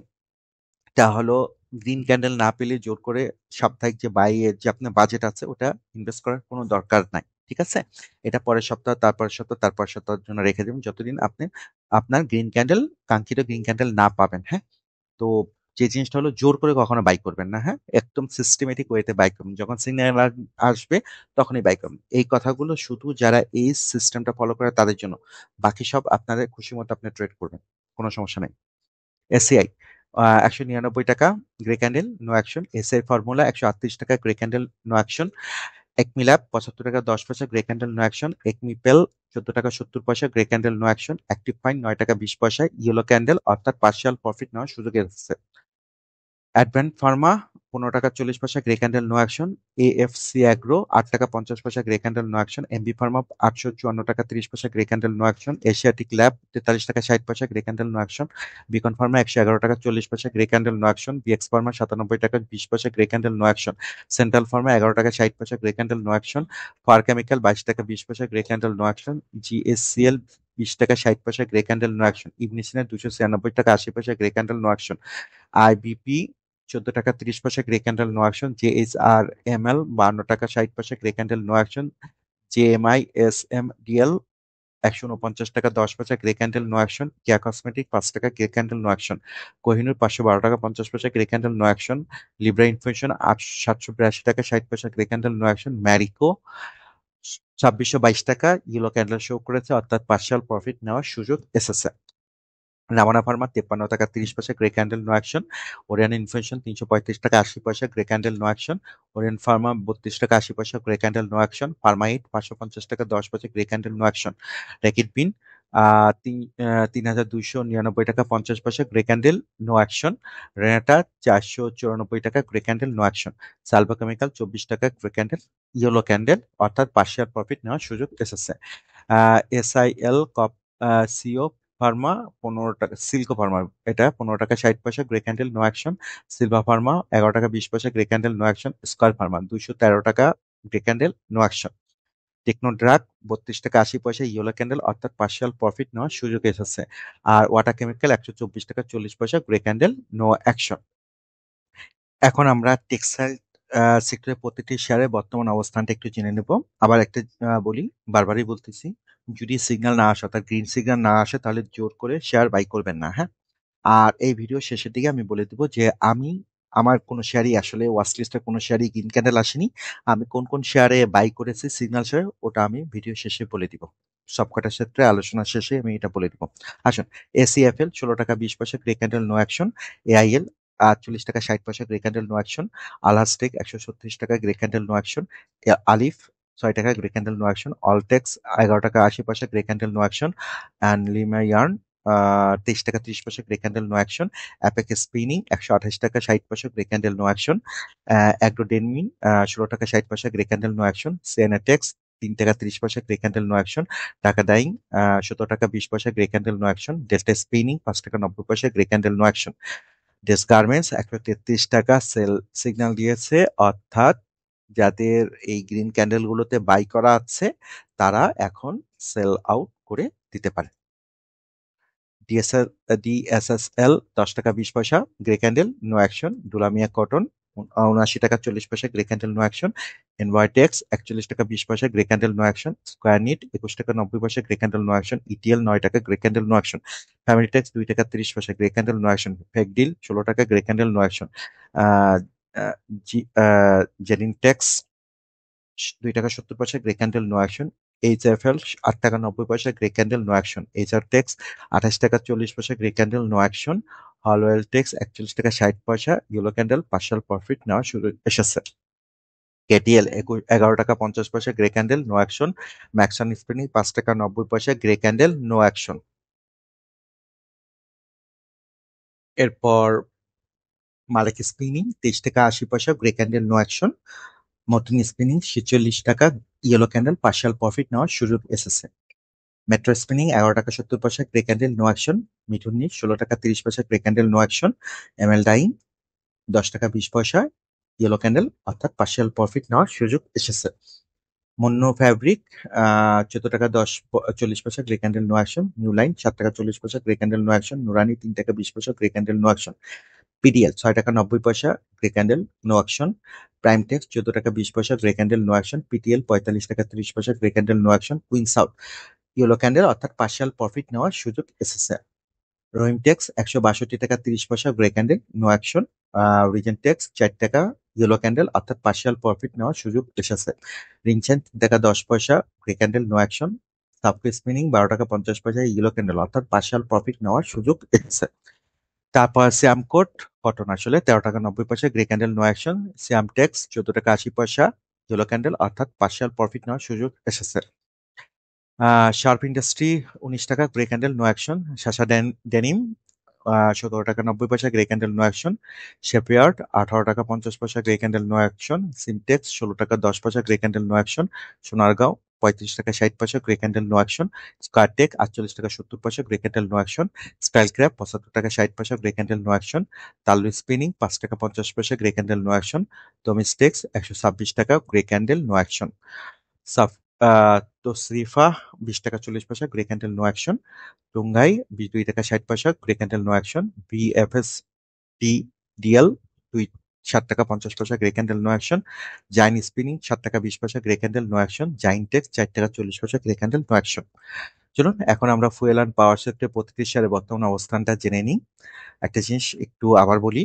তা হলো গ্রিন ক্যান্ডেল না পেলে জোর করে সাপ্তাহিক যে বাই এর যে আপনার বাজেট আছে ওটা ইনভেস্ট করার কোনো দরকার নাই। ঠিক আছে, এটা পরের সপ্তাহ, তারপরের সপ্তাহ, তারপর সপ্তাহের জন্য রেখে দেবেন, যতদিন আপনি আপনার গ্রিন ক্যান্ডেল, কাঙ্ক্ষিত গ্রিন ক্যান্ডেল না পাবেন। হ্যাঁ, তো যে জিনিসটা হলো জোর করে কখনো বাই করবেন না। হ্যাঁ, একদম সিস্টেমেটিক ওয়েতে বাই করবেন, যখন সিগন্যাল আসবে তখনই বাই করবেন। এই কথাগুলো শুধু যারা এই সিস্টেমটা ফলো করে তাদের জন্য, বাকি সব আপনাদের খুশি মতো আপনি ট্রেড করবেন, কোনো সমস্যা নেই। এসিআই 199 টাকা, grey candle no action. SI Formula 138 টাকা, grey candle no action. Acme Lab 75 টাকা 10 পয়সা, grey candle no action. Acme পেল 14 টাকা 70 পয়সা, grey candle no action. Active Fine 9 টাকা 20 পয়সা, ইয়েলো ক্যান্ডেল, অর্থাৎ পার্শিয়াল প্রফিট নেওয়ার সুযোগ এসেছে। অ্যাডভেন্ট ফার্মা 15 টাকা 40 পয়সা, grey candle no action. AFC Agro 8 টাকা 50 পয়সা, grey candle no action. MB Pharma 854 টাকা 30 পয়সা, grey candle no action. Asiatic Lab 43 টাকা 60 পয়সা, grey candle no action. Beacon Pharma 111 টাকা 40 পয়সা, grey candle no action. BX Pharma 97 টাকা 20 পয়সা, grey candle no action. Central Pharma 11 টাকা 60 পয়সা, grey candle no action. Far Chemical 22 টাকা 20 পয়সা, grey candle no action. GSCL 20 টাকা 60 পয়সা, গ্রে ক্যান্ডেল নো অ্যাকশন। ইগনিশনের 296 টাকা 80 পয়সা, grey candle no action. IBP 14 টাকা 30 পয়সা, grey candle no action. JHRML 52 টাকা 60 পয়সা, grey candle no action. JMI SMDL 149 টাকা 10 পয়সা, grey candle no action. Keya cosmetic 5 টাকা, grey candle no action. Kohinoor 512 টাকা 50 পয়সা, grey candle no action. Libra inflation 782 টাকা 60 পয়সা, grey candle no action. Marico 2622 টাকা, ইয়েলো ক্যান্ডেল শো করেছে, অর্থাৎ পার্শিয়াল প্রফিট নেওয়ার সুযোগ এসেছে। রামানা ফার্মা 53 টাকা 30 পয়সা, grey candle no action. Orion Infusion 335 টাকা 80 পয়সা, grey candle no action. Orion Pharma 32 টাকা 80 পয়সা, grey candle no action. Pharmaaid 550 টাকা 10 পয়সা, grey candle no action. Reckitt বিন 3299 টাকা 50 পয়সা, grey candle no action. Renata 494 টাকা, grey candle no action. Salvo Chemical 24 টাকা, গ্রে ক্যান্ডেল, ইয়েলো ক্যান্ডেল, অর্থাৎ পার্শিয়াল প্রফিট নেওয়ার সুযোগ এসেছে। এসআইএল কপ সিও ফার্মা 15 টাকা, সিল্কো ফার্মা এটা 15 টাকা 60 পয়সা, grey candle no action. Silva Pharma 11 টাকা 20 পয়সা, grey candle no action. Square Pharma 213 টাকা, grey candle no action. Techno Drug 32 টাকা 80 পয়সা, ইয়েলো ক্যান্ডেল, অর্থাৎ পার্শিয়াল প্রফিট নেওয়ার সুযোগ এসেছে। আর ওয়াটার কেমিক্যাল 124 টাকা 40 পয়সা, গ্রে ক্যান্ডেল নো অ্যাকশন। এখন আমরা টেক্সটাইল সেক্টরের প্রতিটি শেয়ারের বর্তমান অবস্থানটা একটু জেনে নেব। আবার একটা বলি, বারবারই বলতেছি, যদি সিগন্যাল না আসে, অর্থাৎ গ্রিন সিগন্যাল না আসে, তাহলে জোর করে শেয়ার বাই করবেন না। হ্যাঁ, আর এই ভিডিও শেষের দিকে আমি বলে দেবো যে আমি আমার কোনো শেয়ারই আসলে ওয়াচ লিস্টের কোনো শেয়ারই গ্রিন ক্যান্ডেল আসেনি। আমি কোন কোন শেয়ারে বাই করেছি সিগন্যাল শেয়ার, ওটা আমি ভিডিও শেষে বলে দিব। সবকটার ক্ষেত্রে আলোচনা শেষে আমি এটা বলে দিব। আসুন, এসিএফএল 16 টাকা 20 পয়সা grey candle no action. AIL 48 টাকা 60 পয়সা গ্রে ক্যান্ডেল নো অ্যাকশন। আলহাসটেক 136 টাকা grey candle no action. Alif 6 টাকা grey candle no action. Alltex 11 টাকা 80 পয়সা grey candle no action. Anlima Yarn 23 টাকা 30 পয়সা grey candle no action. Apex Spinning 128 টাকা 60 পয়সা গ্রে ক্যান্ডেল নো অ্যাকশন। অ্যাগ্রোডেনমিন 16 টাকা 60 পয়সা গ্রে ক্যান্ডেল নো অ্যাকশন। সিএনএটেক্স 3 টাকা 30 পয়সা গ্রে ক্যান্ডেল নো অ্যাকশন। টাকা ডাইং 17 টাকা 20 পয়সা grey candle no action. Delta Spinning 5 টাকা 90 পয়সা grey candle no action. Desh Garments 133 টাকা সেল সিগন্যাল দিয়েছে, অর্থাৎ যাদের এই গ্রিন ক্যান্ডেল গুলোতে বাই করা আছে তারা এখন সেল আউট করে দিতে পারে। ডিএসএসএল 10 টাকা 20 পয়সা grey candle no action. Dulamia Cotton 79 টাকা 40 পয়সা গ্রে ক্যান্ডেল নো অ্যাকশন। এনওয়াইটেক্স 41 টাকা 20 পয়সা grey candle no action. Square Knit 21 টাকা 90 পয়সা grey candle no action. ETL 9 টাকা grey candle no action. Family Tex 2 টাকা 30 পয়সা গ্রে ক্যান্ডেল নো অ্যাকশন। ফেকডিল 16 টাকা গ্রে ক্যান্ডেল নো অ্যাকশন। জেনিন টেক্স 2 টাকা 70 পয়সা grey candle no action. HFL 8 টাকা 90 পয়সা grey candle no action. HR Tex 28 টাকা 40 পয়সা গ্রে ক্যান্ডেল নো অ্যাকশন। হলওয়েল টেক্স 41 টাকা 60 পয়সা ইয়েলো ক্যান্ডেল পার্শাল প্রফিট নেওয়া শুরু এসেছে। কেটিএল 11 টাকা 50 পয়সা grey candle no action. Maxon Spinning 5 টাকা 90 পয়সা গ্রে ক্যান্ডেল নো অ্যাকশন। এরপর মালিক স্পিনিং 23 টাকা 80 পয়সা grey candle no action. Matin Spinning 46 টাকা ইয়েলো ক্যান্ডেল পার্শাল প্রফিট নেওয়ার সুযোগ এসেছে। মেট্রো স্পিনিং 11 টাকা 70 পয়সা grey candle no action. Mithun Knit 16 টাকা 30 পয়সা grey candle no action. ML Dyeing 10 টাকা 20 পয়সা ইয়েলো ক্যান্ডেল অর্থাৎ পার্শিয়াল প্রফিট নেওয়ার সুযোগ এসেছে। মন্নু ফ্যাব্রিক 14 টাকা 40 পয়সা grey candle no action. New Line 7 টাকা 40 পয়সা গ্রে ক্যান্ডেল নো অ্যাকশন। নুরানি 3 টাকা 20 পয়সা grey candle no action. PDL 6 টাকা 90 পয়সা grey candle no action. Prime Tex 14 টাকা 20 পয়সা grey candle no action. PTL 45 টাকা 30 পয়সা grey candle no action. Queen South yellow candle অর্থাৎ পার্শিয়াল প্রফিট নেওয়ার সুযোগ এসেছে। রহিম টেক্স 162 টাকা 30 পয়সা grey candle no action. Regent Tex 4 টাকা ইয়েলো ক্যান্ডেল অর্থাৎ পার্শিয়াল প্রফিট নেওয়ার সুযোগ এসেছে। রিনচেন 3 টাকা 10 পয়সা গ্রে ক্যান্ডেল নো অ্যাকশন। সাবকে স্পিনিং 12 টাকা 50 পয়সা ইয়েলো ক্যান্ডেল অর্থাৎ পার্শিয়াল প্রফিট নেওয়ার সুযোগ এসেছে। তারপর সিয়াম কোট কটন আসলে 13 টাকা 90 পয়সা grey candle no action. Siam tex 14 টাকা 80 পয়সা ইয়েলো ক্যান্ডেল অর্থাৎ পার্শিয়াল প্রফিট নেওয়ার সুযোগ এসেছে। শার্প ইন্ডাস্ট্রি 19 টাকা grey candle no action. Shasha denim 17 টাকা 90 পয়সা grey candle no action. Shipyard 18 টাকা 50 পয়সা grey candle no action. Simtex 16 টাকা 10 পয়সা grey candle no action. Sonargaon 35 টাকা 60 পয়সা grey candle no action. Square tech 48 টাকা 70 পয়সা grey candle no action. Style craft 75 টাকা 60 পয়সা grey candle no action. Tallu spinning 5 টাকা 50 পয়সা grey candle no action. Domestex 126 টাকা গ্রে ক্যান্ডেল নো অ্যাকশন। সাফ তসরিফা 20 টাকা 40 পয়সা গ্রে ক্যান্ডেল নো অ্যাকশন। টুঙ্গাই 2 টাকা 60 পয়সা grey candle no action. BFS DL 7 টাকা 50 পয়সা grey candle no action. Zain spinning 7 টাকা 20 পয়সা grey candle no action. Zain tex 4 টাকা 40 পয়সা গ্রে ক্যান্ডেল নো অ্যাকশন। চলুন এখন আমরা ফুয়েল অ্যান্ড পাওয়ার সেক্টরে প্রতিটি শেয়ারের বর্তমান অবস্থানটা জেনে নিই। একটা জিনিস একটু আবার বলি,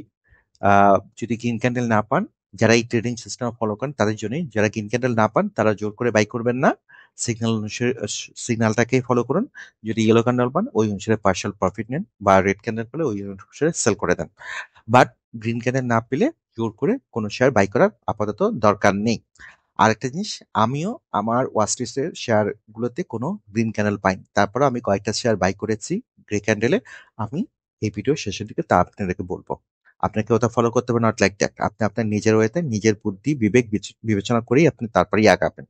যদি গ্রিন ক্যান্ডেল না পান, যারা এই ট্রেডিং সিস্টেম ফলো করেন তাদের জন্যই, যারা গ্রিন ক্যান্ডেল না পান তারা জোর করে বাই করবেন না, সিগন্যাল অনুসারে সিগন্যালটাকে ফলো করুন। যদি ইয়েলো ক্যান্ডেল পান ওই অনুসারে পার্শাল প্রফিট নেন, বা রেড ক্যান্ডেল পেলে ওই অনুসারে সেল করে দেন। বাট গ্রিন ক্যান্ডেল না পেলে জোর করে কোনো শেয়ার বাই করার আপাতত দরকার নেই। আরেকটা জিনিস, আমিও আমার ওয়াচলিস্টের শেয়ার গুলোতে কোনো গ্রিন ক্যান্ডেল পাইনি, তারপরে আমি কয়েকটা শেয়ার বাই করেছি গ্রে ক্যান্ডেলে। আমি এই ভিডিও শেষের দিকে তা আপনাদেরকে বলবো। আপনাকে ওটা ফলো করতে হবে নট লাইক দ্যাট। আপনি আপনার নিজের ওয়েতে নিজের বুদ্ধি বিবেক বিবেচনা করেই আপনি তারপরেই আগাবেন।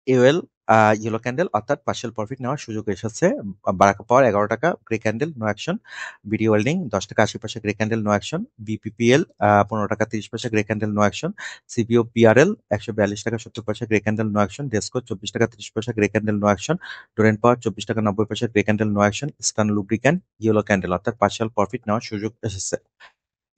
এওএল ইয়েলো ক্যান্ডেল অর্থাৎ পার্শিয়াল প্রফিট নেওয়ার সুযোগ এসেছে। বারাকা পাওয়ার 11 টাকা grey candle no action. BD welding 10 টাকা 80 পয়সা grey candle no action. BPPL 15 টাকা 30 পয়সা grey candle no action. CPO PRL 142 টাকা 70 পয়সা grey candle no action. DESCO 24 টাকা 30 পয়সা grey candle no action. Doreen power 24 টাকা 90 পয়সা grey candle no action. Eastern lubricant yellow candle অর্থাৎ পার্শিয়াল প্রফিট নেওয়ার সুযোগ এসেছে।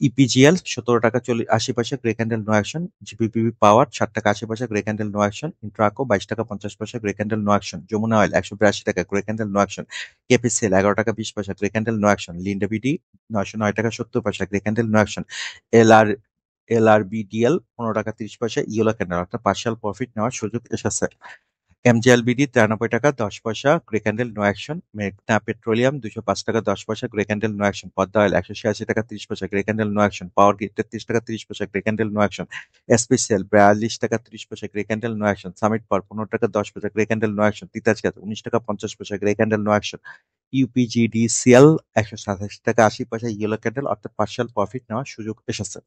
ইপিজিএল 17 টাকা 80 পয়সা grey candle no action. GPPB power 7 টাকা 80 পয়সা grey candle no action. Intraco 22 টাকা 50 পয়সা grey candle no action. Jamuna oil 182 টাকা grey candle no action. KPCL 11 টাকা 20 পয়সা grey candle no action. Linde BD 909 টাকা 70 পয়সা grey candle no action. LR LRBDL 15 টাকা 30 পয়সা ইয়েলো ক্যান্ডেল, অর্থাৎ পার্শিয়াল প্রফিট নেওয়ার সুযোগ এসেছে। এমজিএলবিডি 93 টাকা 10 পয়সা গ্রে ক্যান্ডেল নো অ্যাকশন। মেঘনা পেট্রোলিয়াম 205 টাকা 10 পয়সা grey candle no action. Padma oil 186 টাকা 30 পয়সা grey candle no action. Power grid 33 টাকা 30 পয়সা grey candle no action. SPCL 42 টাকা 30 পয়সা grey candle no action. Summit power 15 টাকা 10 পয়সা grey candle no action. Titas gas 19 টাকা 50 পয়সা গ্রে ক্যান্ডেল নো অ্যাকশন। ইউপিজিডিসিএল 187 টাকা 80 পয়সা ইয়েলো ক্যান্ডেল, অর্থাৎ পার্শিয়াল প্রফিট নেওয়ার সুযোগ এসেছে।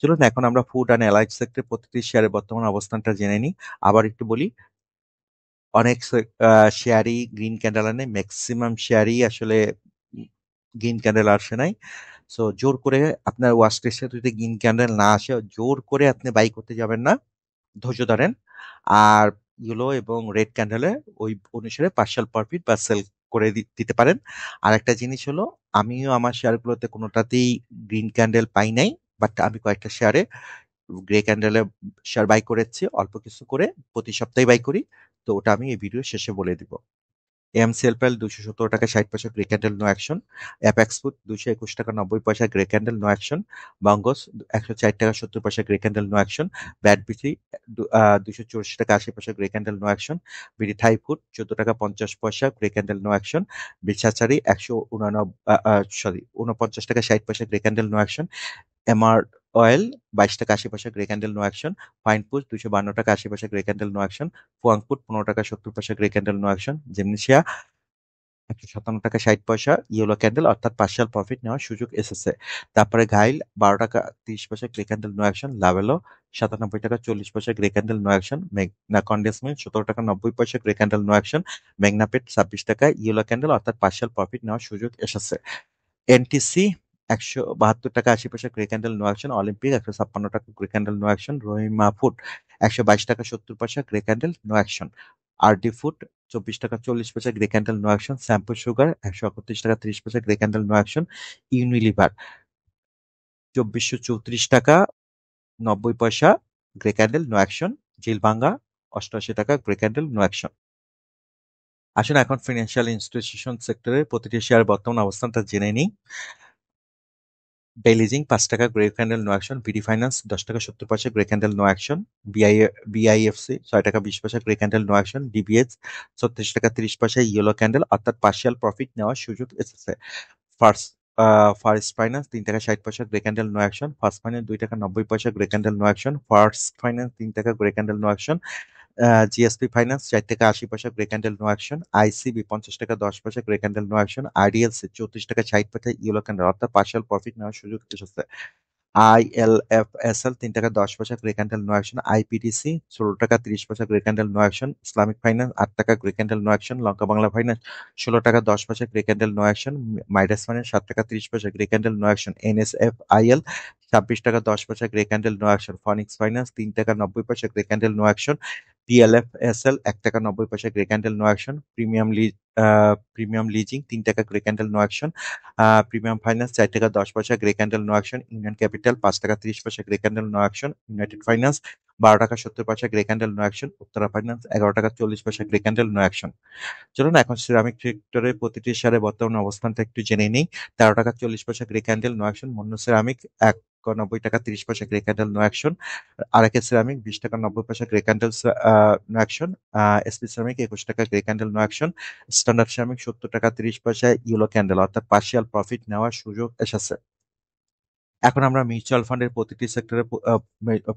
চলুন এখন আমরা ফুড অ্যান্ড অ্যালাইড সেক্টরের প্রতিটি শেয়ারের বর্তমান অবস্থানটা জেনে নিই। আবার একটু বলি, অনেক শেয়ারই গ্রিন ক্যান্ডেল আনে, ম্যাক্সিমাম শেয়ারই আসলে গ্রিন ক্যান্ডেল আসে নাই। সো জোর করে আপনার ওয়াচ লিস্টে যদি গ্রিন ক্যান্ডেল না আসে, জোর করে আপনি বাই করতে যাবেন না, ধৈর্য ধরেন। আর ইয়েলো এবং রেড ক্যান্ডেলে ওই অনুসারে পার্শাল প্রফিট বা সেল করে দিতে পারেন। আর একটা জিনিস হলো, আমিও আমার শেয়ারগুলোতে কোনোটাতেই গ্রিন ক্যান্ডেল পাই নাই, বাট আমি কয়েকটা শেয়ারে গ্রে ক্যান্ডেলে শেয়ার বাই করেছি, অল্প কিছু করে, প্রতি সপ্তাহে বাই করি। তো ওটা আমি এই ভিডিও শেষে বলে দিব। এমসিএল প্যাল 217 টাকা 60 পয়সা grey candle no action. Apex food 221 টাকা 90 পয়সা grey candle no action. Bangas 104 টাকা 70 পয়সা grey candle no action. BAT BC 284 টাকা 80 পয়সা grey candle no action. BD Thai food 14 টাকা 50 পয়সা grey candle no action. Beach hatchery 49 টাকা 60 পয়সা grey candle no action. MR oil 22 টাকা 80 পয়সা grey candle no action. Fine food 252 টাকা 80 পয়সা grey candle no action. Fuwang food 15 টাকা 70 পয়সা গ্রে ক্যান্ডেল নো অ্যাকশন। জেমনেশিয়া 157 টাকা 60 পয়সা ইয়েলো ক্যান্ডেল, অর্থাৎ পার্শিয়াল প্রফিট নেওয়ার সুযোগ এসেছে। তারপরে ঘাইল 12 টাকা 30 পয়সা grey candle no action. Lovello 97 টাকা 40 পয়সা গ্রে ক্যান্ডেল নো অ্যাকশন। মেঘনা কন্ডেন্সমিল্ক 17 টাকা 90 পয়সা grey candle no action. Meghna PET 26 টাকা ইয়েলো ক্যান্ডেল, অর্থাৎ পার্শিয়াল প্রফিট নেওয়ার সুযোগ এসেছে। এনটিসি 172 টাকা 80 পয়সা grey candle no action. Olympic 156 টাকা grey candle no action. Rahima food 122 টাকা 70 পয়সা grey candle no action. RD food 24 টাকা 40 পয়সা grey candle no action. Shyampur sugar 131 টাকা 30 পয়সা grey candle no action. Unilever 2434 টাকা 90 পয়সা গ্রে ক্যান্ডেল নো অ্যাকশন। জিলভাঙ্গা 88 টাকা গ্রে ক্যান্ডেল নো অ্যাকশন। আসুন এখন ফিনান্সিয়াল ইনস্টিটিউশন সেক্টরের প্রতিটি শেয়ার বর্তমান অবস্থানটা জেনে নিই। বেলিজিং 5 টাকা grey candle no action. BD finance 10 টাকা 70 পয়সা grey candle no action. BIFC 6 টাকা 20 পয়সা grey candle no action. DBS 36 টাকা 30 পয়সা ইয়েলো ক্যান্ডেল, অর্থাৎ পার্শিয়াল প্রফিট নেওয়ার সুযোগ এসেছে। ফার্স্ট ফার্স্ট ফাইন্যান্স 3 টাকা 60 পয়সা grey candle no action. First finance 2 টাকা 90 পয়সা grey candle no action. First finance 3 টাকা grey candle no action. GSP finance 4 টাকা 80 পয়সা grey candle no action. ICB 50 টাকা 10 পয়সা grey candle no action. IDLC 34 টাকা 60 পয়সা ইয়েলো ক্যান্ডেল, অর্থাৎ পার্শিয়াল প্রফিট নেওয়ার সুযোগ এসেছে। আইএলএফএসএল 3 টাকা 10 পয়সা grey candle no action. IPDC 16 টাকা 30 পয়সা grey candle no action. Islamic finance 8 টাকা grey candle no action. Lanka Bangla finance 16 টাকা 10 পয়সা grey candle no action. Midas finance 7 টাকা 30 পয়সা grey candle no action. NSFIL 26 টাকা 10 পয়সা grey candle no action. Phoenix finance 3 টাকা 90 পয়সা grey candle no action. DLFSL 1 টাকা 90 পয়সা grey candle no action. Premium leasing 3 টাকা grey candle no action. Premium finance 4 টাকা 10 পয়সা grey candle no action. Union capital 5 টাকা 30 পয়সা grey candle no action. United finance 12 টাকা 70 পয়সা grey candle no action. Uttara finance 11 টাকা 40 পয়সা গ্রে ক্যান্ডেল নো অ্যাকশন। চলুন এখন সিরামিক সেক্টরের প্রতিটি শেয়ারের বর্তমান অবস্থানটা একটু জেনে নিই। 13 টাকা 40 পয়সা grey candle no action. Monno ceramic 91 টাকা 30 পয়সা grey candle no action. RAK ceramic 20 টাকা 90 পয়সা grey candle no action. SP ceramic 21 টাকা grey candle no action. Standard ceramic 70 টাকা 30 পয়সা ইয়েলো ক্যান্ডেল, অর্থাৎ পার্শিয়াল প্রফিট নেওয়ার সুযোগ এসেছে। এখন আমরা মিউচুয়াল ফান্ডের প্রতিটি সেক্টরে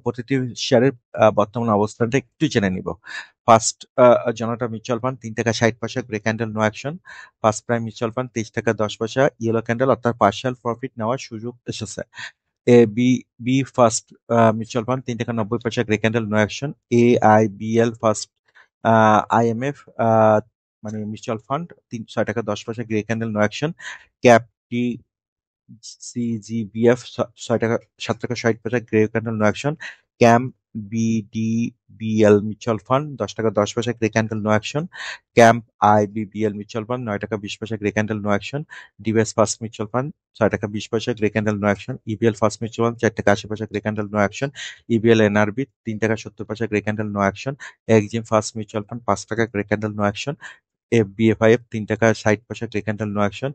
প্রতিটি শেয়ারের বর্তমান অবস্থানটা একটু জেনে নিব। ফার্স্ট জনতা মিউচুয়াল ফান্ড 3 টাকা 60 পয়সা grey candle no action. First prime mutual fund 23 টাকা 10 পয়সা ইয়েলো ক্যান্ডেল, অর্থাৎ পার্শিয়াল প্রফিট নেওয়ার সুযোগ এসেছে। A B B first mutual fund 3 টাকা 90 পয়সা grey candle no action. A I B L first IMF মানে মিউচুয়াল ফান্ড 6 টাকা 10 পয়সা grey candle no action. Cap T CGBF 6 টাকা 7 টাকা 60 পয়সা grey candle no action. Cam BD IBBL mutual fund 10 টাকা 10 পয়সা grey candle no action. Camp IBBL mutual fund 9 টাকা 20 পয়সা grey candle no action. DBS first mutual fund 6 টাকা 20 পয়সা grey candle no action. EBL first mutual fund 4 টাকা 80 পয়সা grey candle no action. EBL NRB 3 টাকা 70 পয়সা grey candle no action. Exim first mutual fund 5 টাকা grey candle no action. FBFIF 3 টাকা 60 পয়সা grey candle no action.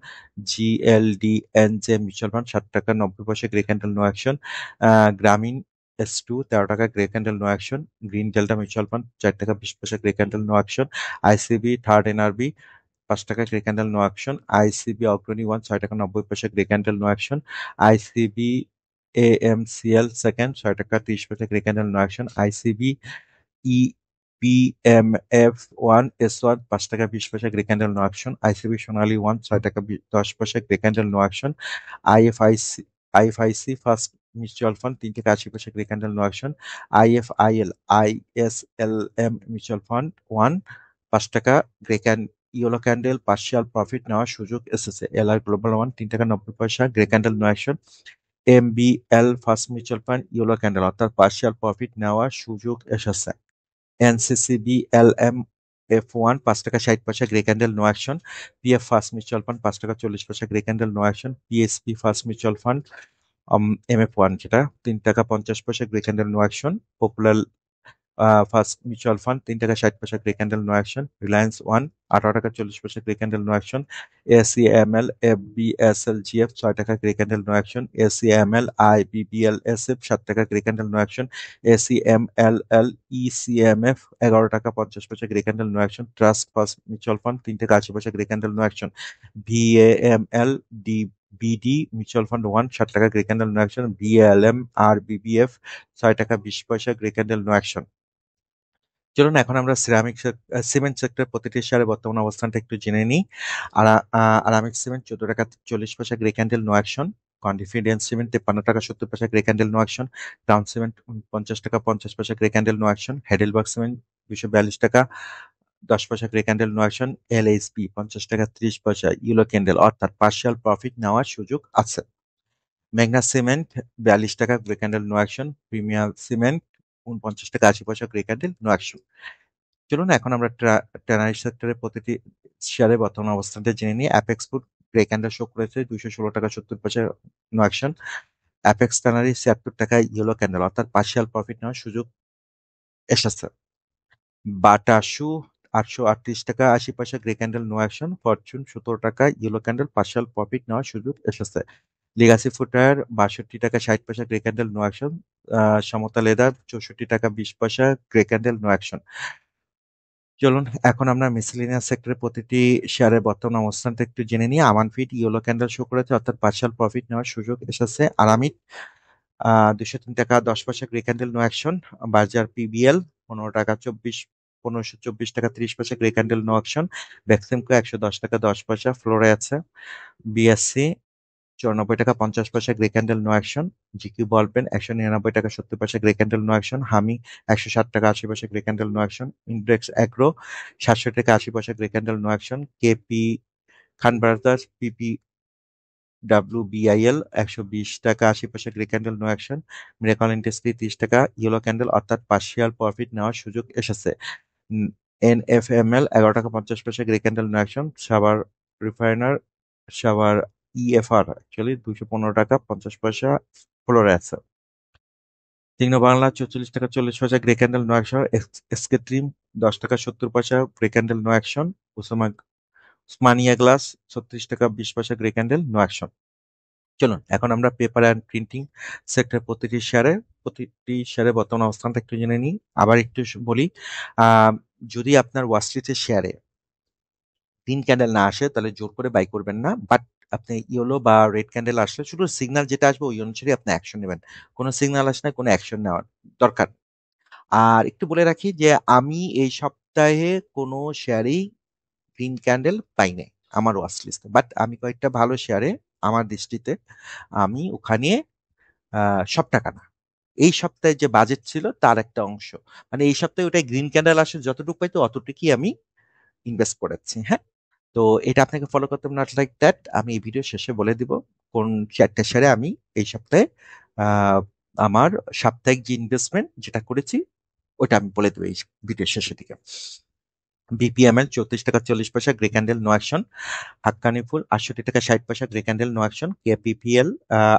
GLDNJ mutual fund 7 টাকা 90 পয়সা grey candle no action. গ্রামীণ S2 13 টাকা grey candle no action. Green delta mutual fund 4 টাকা 20 পয়সা grey candle no action. ICB third NRB 5 টাকা grey candle no action. ICB Agrani 6 টাকা 90 পয়সা grey candle no action. ICB AMCL second 6 টাকা 30 পয়সা grey candle no action. ICB EPMF1 S1 5 টাকা 20 পয়সা grey candle no action. ICB Sonali 6 টাকা 10 পয়সা grey candle no action. IFIC first mutual fund 3 টাকা 80 পয়সা grey candle no action. ISLM mutual fund 5 টাকা grey yellow candle partial profit নেওয়ার সুযোগ এসেছে। এলআর গ্লোবাল 3 টাকা 90 পয়সা grey candle no action. MBL first mutual fund yellow candle অর্থাৎ partial profit নেওয়ার সুযোগ এসেছে। এনসিসিবি এলএম F1 5 টাকা 60 পয়সা grey candle no action. PF first mutual fund 5 টাকা 40 পয়সা grey candle no action. PSP first mutual fund MF1 যেটা 3 টাকা 50 পয়সা grey candle no action. Popular first mutual fund 3 টাকা 60 পয়সা grey candle no action. Reliance 18 টাকা 40 পয়সা grey candle no action. ACML FBSLGF 6 টাকা grey candle no action. ACML IBBLSF 7 টাকা grey candle no action. ACMLL ECMF 11 টাকা 50 পয়সা grey candle no action. Trust first mutual fund 3 টাকা 80 পয়সা grey candle no action. VAML BD mutual fund 7 টাকা grey candle no action. VLM RBBF 6 টাকা 20 পয়সা grey candle no action. চলুন এখন আমরা সিমেন্ট সেক্টর প্রতিটি শেয়ারের বর্তমান অবস্থানটা একটু জেনে নিই। আর আরামিক সিমেন্ট 14 টাকা 40 পয়সা grey candle no action. Confidence cement 53 টাকা 70 পয়সা grey candle no action. Crown cement 50 টাকা 50 পয়সা grey candle no action. Heidelberg cement 242 টাকা 10 পয়সা grey candle no action. LHP 50 টাকা 30 পয়সা ইয়েলো ক্যান্ডেল অর্থাৎ পার্শিয়াল প্রফিট নেওয়ার সুযোগ আছে। মেঘনা সিমেন্ট 42 টাকা grey candle no action. Premier cement 49 টাকা 80 পয়সা গ্রে ক্যান্ডেল নো অ্যাকশন। চলুন এখন আমরা ট্যানারি সেক্টরের প্রতিটি শেয়ারের বর্তমান অবস্থানটা জেনে নিই। Apex food grey candle show করেছে 216 টাকা 70 পয়সা নো অ্যাকশন। অ্যাপেক্স ট্যানারি 76 টাকা ইয়েলো ক্যান্ডেল অর্থাৎ পার্শিয়াল প্রফিট নেওয়ার সুযোগ এসেছে। বাটা শু 838 টাকা 80 পয়সা grey candle no action. Fortune 17 টাকা ইয়েলো ক্যান্ডেল পার্শিয়াল প্রফিট নেওয়ার সুযোগ এসেছে। লিগাসি ফুটওয়্যার 62 টাকা 60 পয়সা গ্রে ক্যান্ডেল নো অ্যাকশন। সমতা লেদার 64 টাকা 20 পয়সা গ্রে ক্যান্ডেল নো অ্যাকশন। চলুন এখন আমরা মিসেলেনিয়াস সেক্টরের প্রতিটি শেয়ারের বর্তমান অবস্থানটা একটু জেনে নিই। আমান ফিড ইয়েলো ক্যান্ডেল শো করেছে অর্থাৎ পার্শিয়াল প্রফিট নেওয়ার সুযোগ এসেছে। আরামিড 203 টাকা 10 পয়সা গ্রে ক্যান্ডেল নো অ্যাকশন। বাজার PBL 1524 টাকা 30 পয়সা grey candle no action. Beximco 110 টাকা 10 পয়সা ফ্লোরে আছে। বিএসসি 94 টাকা 50 পয়সা grey candle no action. GQ ballpen 199 টাকা 70 পয়সা গ্রে ক্যান্ডেল নো অ্যাকশন। হামি 160 টাকা 80 পয়সা grey candle no action. Index agro 67 টাকা 80 পয়সা grey candle no action. KP Khan brothers PPWBIL 120 টাকা 80 পয়সা grey candle no action. Miracle industry 30 টাকা ইয়েলো ক্যান্ডেল অর্থাৎ পার্শিয়াল প্রফিট নেওয়ার সুযোগ এসেছে। NFML 11 টাকা 50 পয়সা grey candle no action. Savar refiner Savar EFR actually 215 টাকা 50 পয়সা ফ্লোরে আছে। সিংহ বাংলা 44 টাকা 40 পয়সা grey candle no action. SK trim 10 টাকা 70 পয়সা গ্রে ক্যান্ডেল নো অ্যাকশন। উসমানিয়া গ্লাস 36 টাকা 20 পয়সা গ্রে ক্যান্ডেল নো অ্যাকশন। চলুন এখন আমরা পেপার অ্যান্ড প্রিন্টিং সেক্টর প্রতিটি শেয়ারে বর্তমান অবস্থানটা একটু জেনে নিই। আবার একটু বলি, যদি আপনার ওয়াস্ট্রিটের শেয়ারে গ্রিন ক্যান্ডেল না আসে তাহলে জোর করে বাই করবেন না। বাট আপনি ইয়েলো বা রেড ক্যান্ডেল আসলে শুধু সিগন্যাল যেটা আসবে ওই অনুসারে আপনি অ্যাকশন নেবেন। কোনো সিগন্যাল আসলে কোনো অ্যাকশন নেওয়ার দরকার। আর একটু বলে রাখি যে আমি এই সপ্তাহে কোনো শেয়ারেই গ্রিন ক্যান্ডেল পাই নাই আমার ওয়াচ লিস্টে। বাট আমি কয়েকটা ভালো শেয়ারে আমার দৃষ্টিতে আমি ওখানে সব টাকা না, এই সপ্তাহে যে বাজেট ছিল তার একটা অংশ, মানে এই সপ্তাহে ওটাই গ্রিন ক্যান্ডেল আসে যতটুকু পাই তো অতটুকুই আমি ইনভেস্ট করেছি। হ্যাঁ, তো এটা আপনাকে ফলো করতে নট লাইক দ্যাট। আমি এই ভিডিও শেষে বলে দিব কোন চারটা শেয়ারে আমি এই সপ্তাহে আহ, আমার সাপ্তাহিক যে ইনভেস্টমেন্ট যেটা করেছি ওটা আমি বলে দেবো এই ভিডিওর শেষের দিকে। বিপিএমএল 34 টাকা 40 পয়সা, grey candle, no action. Haqqani ফুল 68 টাকা 60 পয়সা, grey candle, no action. KPPL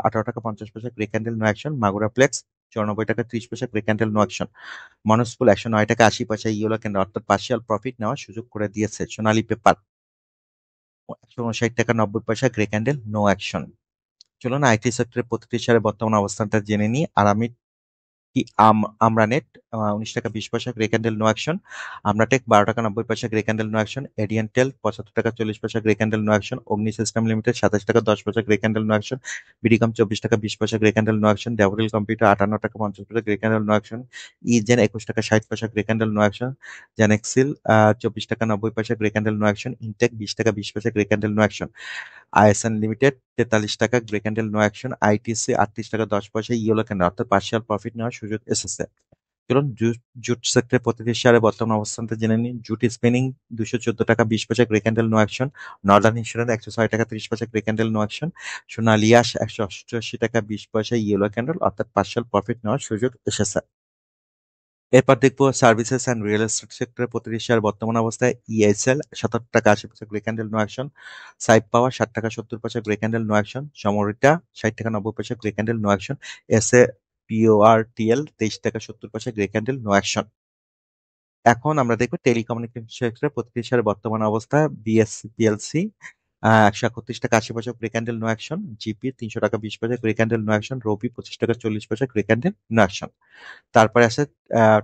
18 টাকা 50 পয়সা, grey candle, no action. Magura flex 94 টাকা 30 পয়সা, গ্রে ক্যান্ডেল, নো অ্যাকশন। মনসফুল 109 টাকা 80 পয়সা, ইয়েলো ক্যান্ডেল, অর্থাৎ পার্শিয়াল প্রফিট নেওয়ার সুযোগ করে দিয়েছে। সোনালী পেপার 159 টাকা 90 পয়সা, গ্রে ক্যান্ডেল, নো অ্যাকশন। চলুন আইটি সেক্টরের প্রতিটি শেয়ারের বর্তমান অবস্থানটা জেনে নিই। আর আমি কি আমরানেট 19 টাকা 20 পয়সা, grey candle, no action. Amratech 12 টাকা 90 পয়সা, গ্রে ক্যান্ডেল, নো অ্যাকশন। এডিয়ানটেল 75 টাকা 40 পয়সা, grey candle, no action. Agni system limited 27 টাকা 10 পয়সা, grey candle, no action. BDCom 24 টাকা 20 পয়সা, গ্রে ক্যান্ডেল, নো অ্যাকশন। ডেভোরেল কম্পিউটার 58 টাকা 50 পয়সা, গ্রে ক্যান্ডেল, নো অ্যাকশন। ইজেন 21 টাকা 60 পয়সা, grey candle, no action. Genexil 24 টাকা 90 পয়সা, grey candle, no action. Intech 20 টাকা 20 পয়সা, grey candle, no action. ISN limited 43 টাকা, grey candle, no action. ITC 38 টাকা 10 পয়সা, ইয়েলো ক্যান্ডেল, অর্থাৎ পার্শিয়াল প্রফিট নেওয়ার সুযোগ এসেছে। চলুন জুট সেক্টরের প্রতিটি শেয়ারের বর্তমান অবস্থানটা জেনে নিন। জুট স্পিনিং 214 টাকা 20 পয়সা, grey candle, no action. Northern insurance 106 টাকা 30 পয়সা, গ্রে ক্যান্ডেল, নো অ্যাকশন। সোনালিয়াস 188 টাকা 20 পয়সা, ইয়েলো ক্যান্ডেল, অর্থাৎ পার্শিয়াল প্রফিট নেওয়ার সুযোগ এসেছে। এরপর দেখবো সার্ভিসেস অ্যান্ড রিয়েল এস্টেট সেক্টরের প্রতিটি শেয়ার বর্তমান অবস্থায়। ইএসএল 77 টাকা 80 পয়সা, গ্রে ক্যান্ডেল, নো অ্যাকশন। সাইপ পাওয়ার 60 টাকা 70 পয়সা, grey candle, no action. Samorita 60 টাকা 90 পয়সা, grey candle, no action. S A PORTL 23 টাকা 70 পয়সা, গ্রে ক্যান্ডেল, নো অ্যাকশন। এখন আমরা দেখবো টেলিকমিউনিকেশন সেক্টরের প্রতিটি শেয়ারের বর্তমান অবস্থা। বিএসসি পিএলসি 131 টাকা 80 পয়সা, grey candle, no action. GP 300 টাকা 20 পয়সা, grey candle, no action. Robi 25 টাকা 40 পয়সা, গ্রে ক্যান্ডেল, নো অ্যাকশন। তারপরে আছে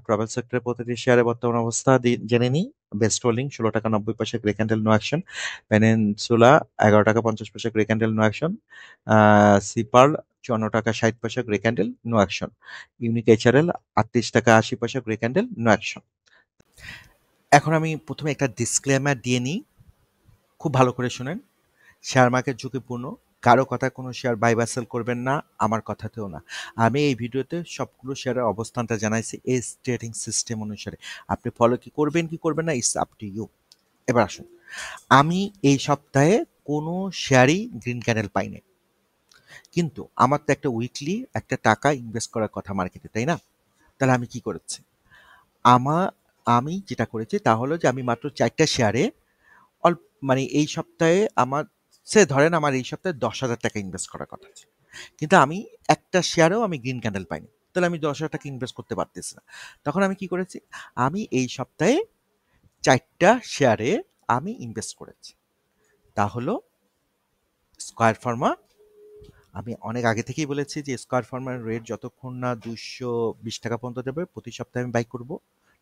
ট্রাভেল সেক্টরের প্রতিটি শেয়ারের বর্তমান অবস্থা জেনে নিই। বেস্ট হোল্ডিং 16 টাকা 90 পয়সা, grey candle, no action. Peninsula 11 টাকা 50 পয়সা, grey candle, no action. Sea pearl 54 টাকা 60 পয়সা, grey candle, no action. Unique HRL 38 টাকা 80 পয়সা, গ্রে ক্যান্ডেল, নো অ্যাকশন। এখন আমি প্রথমে একটা ডিসক্লেমার দিয়ে নিই, খুব ভালো করে শুনেন। শেয়ার মার্কেট ঝুঁকিপূর্ণ, কারো কথায় কোনো শেয়ার বাই বা সেল করবেন না, আমার কথাতেও না। আমি এই ভিডিওতে সবগুলো শেয়ারের অবস্থানটা জানাইছি এই ট্রেডিং সিস্টেম অনুসারে। আপনি ফলো কি করবেন না, ইটস আপ টু ইউ। এবার আসুন, আমি এই সপ্তাহে কোনো শেয়ারই গ্রিন ক্যান্ডেল পাইনি, কিন্তু আমার তো একটা উইকলি একটা টাকা ইনভেস্ট করার কথা মার্কেটে, তাই না? তাহলে আমি কি করেছি? আমা আমি যেটা করেছি তা হলো যে আমি মাত্র 4টা শেয়ারে অল্প, মানে এই সপ্তাহে আমার, ধরেন আমার এই সপ্তাহে 10,000 টাকা ইনভেস্ট করার কথা ছিল, কিন্তু আমি একটা শেয়ারেও আমি গ্রিন ক্যান্ডেল পাইনি। তাহলে আমি 10,000 টাকা ইনভেস্ট করতে পারতেছি না। তখন আমি কি করেছি? আমি এই সপ্তাহে 4টা শেয়ারে আমি ইনভেস্ট করেছি। তা হলো স্কয়ার ফার্মা। আমি অনেক আগে থেকেই বলেছি যে স্কয়ার ফার্মার রেট যতক্ষণ না 220 টাকা পর্যন্ত যাবে প্রতি সপ্তাহে আমি বাই করব,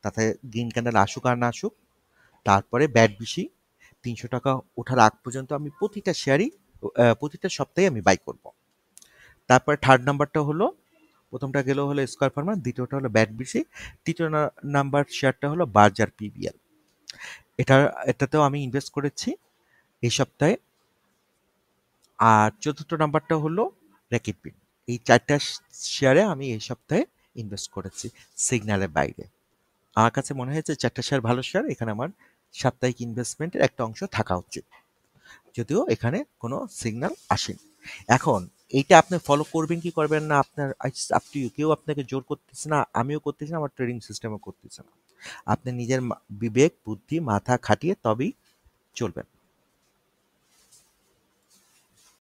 তাতে গ্রিন ক্যান্ডেল আসুক আর না আসুক। তারপরে ব্যাট বেশি 300 টাকা ওঠার আগ পর্যন্ত আমি প্রতিটা শেয়ারই প্রতিটা সপ্তাহে আমি বাই করব। তারপরে থার্ড নাম্বারটা হলো, প্রথমটা গেল হলো স্কয়ার ফার্মা, দ্বিতীয়টা হলো ব্যাট বিসি, তৃতীয় নাম্বার শেয়ারটা হলো বার্জার পিবিএল। এটা এটাতেও আমি ইনভেস্ট করেছি এই সপ্তাহে। আর চতুর্থ নাম্বারটা হলো র্যাকেট বিন। এই 4টা শেয়ারে আমি এই সপ্তাহে ইনভেস্ট করেছি সিগন্যালের বাইরে। আমার কাছে মনে হয়েছে 4টা শেয়ার ভালো শেয়ার, এখানে আমার সাপ্তাহিক ইনভেস্টমেন্টের একটা অংশ থাকা উচিত, যদিও এখানে কোনো সিগন্যাল আসেনি। এখন এইটা আপনি ফলো করবেন কি করবেন না, আপনার আপ টু ইউ। কেউ আপনাকে জোর করতেছে না, আমিও করতেছি না, আমার ট্রেডিং সিস্টেমও করতেছে না। আপনি নিজের বিবেক বুদ্ধি মাথা খাটিয়ে তবেই চলবেন।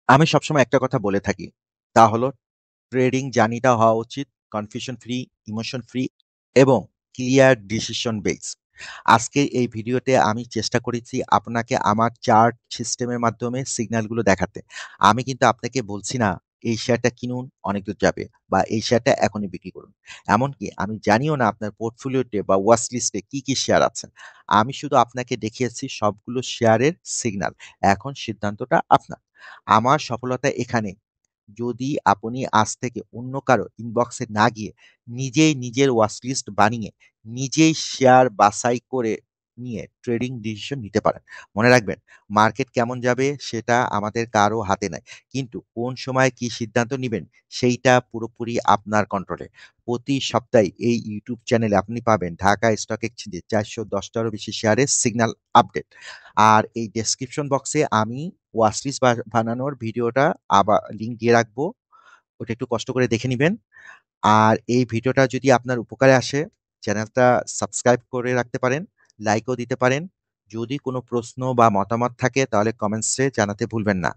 আমি সবসময় একটা কথা বলে থাকি, তা হলো ট্রেডিং জার্নিটা হওয়া উচিত কনফিউশন ফ্রি, ইমোশন ফ্রি এবং ক্লিয়ার ডিসিশন বেস। আজকে এই ভিডিওতে আমি চেষ্টা করেছি আপনাকে আমার চার্ট সিস্টেমের মাধ্যমে সিগন্যালগুলো দেখাতে। আমি কিন্তু আপনাকে বলছি না এই শেয়ারটা কিনুন অনেক দূর যাবে, বা এই শেয়ারটা এখনই বিক্রি করুন। এমনকি আমি জানিও না আপনার পোর্টফোলিওতে বা ওয়াচ লিস্টে কি কি শেয়ার আছে। আমি শুধু আপনাকে দেখিয়েছি সবগুলো শেয়ারের সিগন্যাল। এখন সিদ্ধান্তটা আপনার। আমার সফলতা এখানে, যদি আপনি আজ থেকে অন্য কারো ইনবক্সে না গিয়ে নিজেই নিজের ওয়াচলিস্ট বানিয়ে নিজেই শেয়ার বাছাই করে নিয়ে ট্রেডিং ডিসিশন নিতে পারেন। মনে রাখবেন, মার্কেট কেমন যাবে সেটা আমাদের কারো হাতে নাই, কিন্তু কোন সময় কি সিদ্ধান্ত নেবেন সেইটা পুরোপুরি আপনার কন্ট্রোলে। প্রতি সপ্তাহে এই ইউটিউব চ্যানেলে আপনি পাবেন ঢাকা স্টক এক্সচেঞ্জে 410টারও বেশি শেয়ারের সিগন্যাল আপডেট। আর এই ডেসক্রিপশন বক্সে আমি ওয়াচলিস্ট বানানোর ভিডিওটা আবার লিঙ্ক দিয়ে রাখবো, ওটা একটু কষ্ট করে দেখে নিবেন। আর এই ভিডিওটা যদি আপনার উপকারে আসে চ্যানেলটা সাবস্ক্রাইব করে রাখতে পারেন, লাইকও দিতে পারেন। যদি কোনো প্রশ্ন বা মতামত থাকে তাহলে কমেন্টসে জানাতে ভুলবেন না।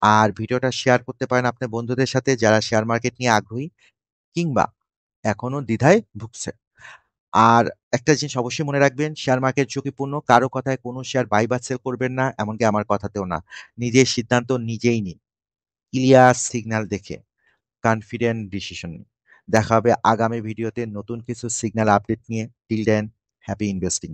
আর ভিডিওটা শেয়ার করতে পারেন আপনার বন্ধুদের সাথে যারা শেয়ার মার্কেট নিয়ে আগ্রহী কিংবা এখনো দ্বিধায় ভুগছে। আর একটা জিনিস অবশ্যই মনে রাখবেন, শেয়ার মার্কেট ঝুঁকিপূর্ণ। কারো কথায় কোনো শেয়ার বাই বা সেল করবেন না, এমনকি আমার কথাতেও না। নিজের সিদ্ধান্ত নিজেই নিন, ক্লিয়ার সিগন্যাল দেখে কনফিডেন্ট ডিসিশন নিন। দেখা হবে আগামী ভিডিওতে নতুন কিছু সিগন্যাল আপডেট নিয়ে। Till then, happy investing.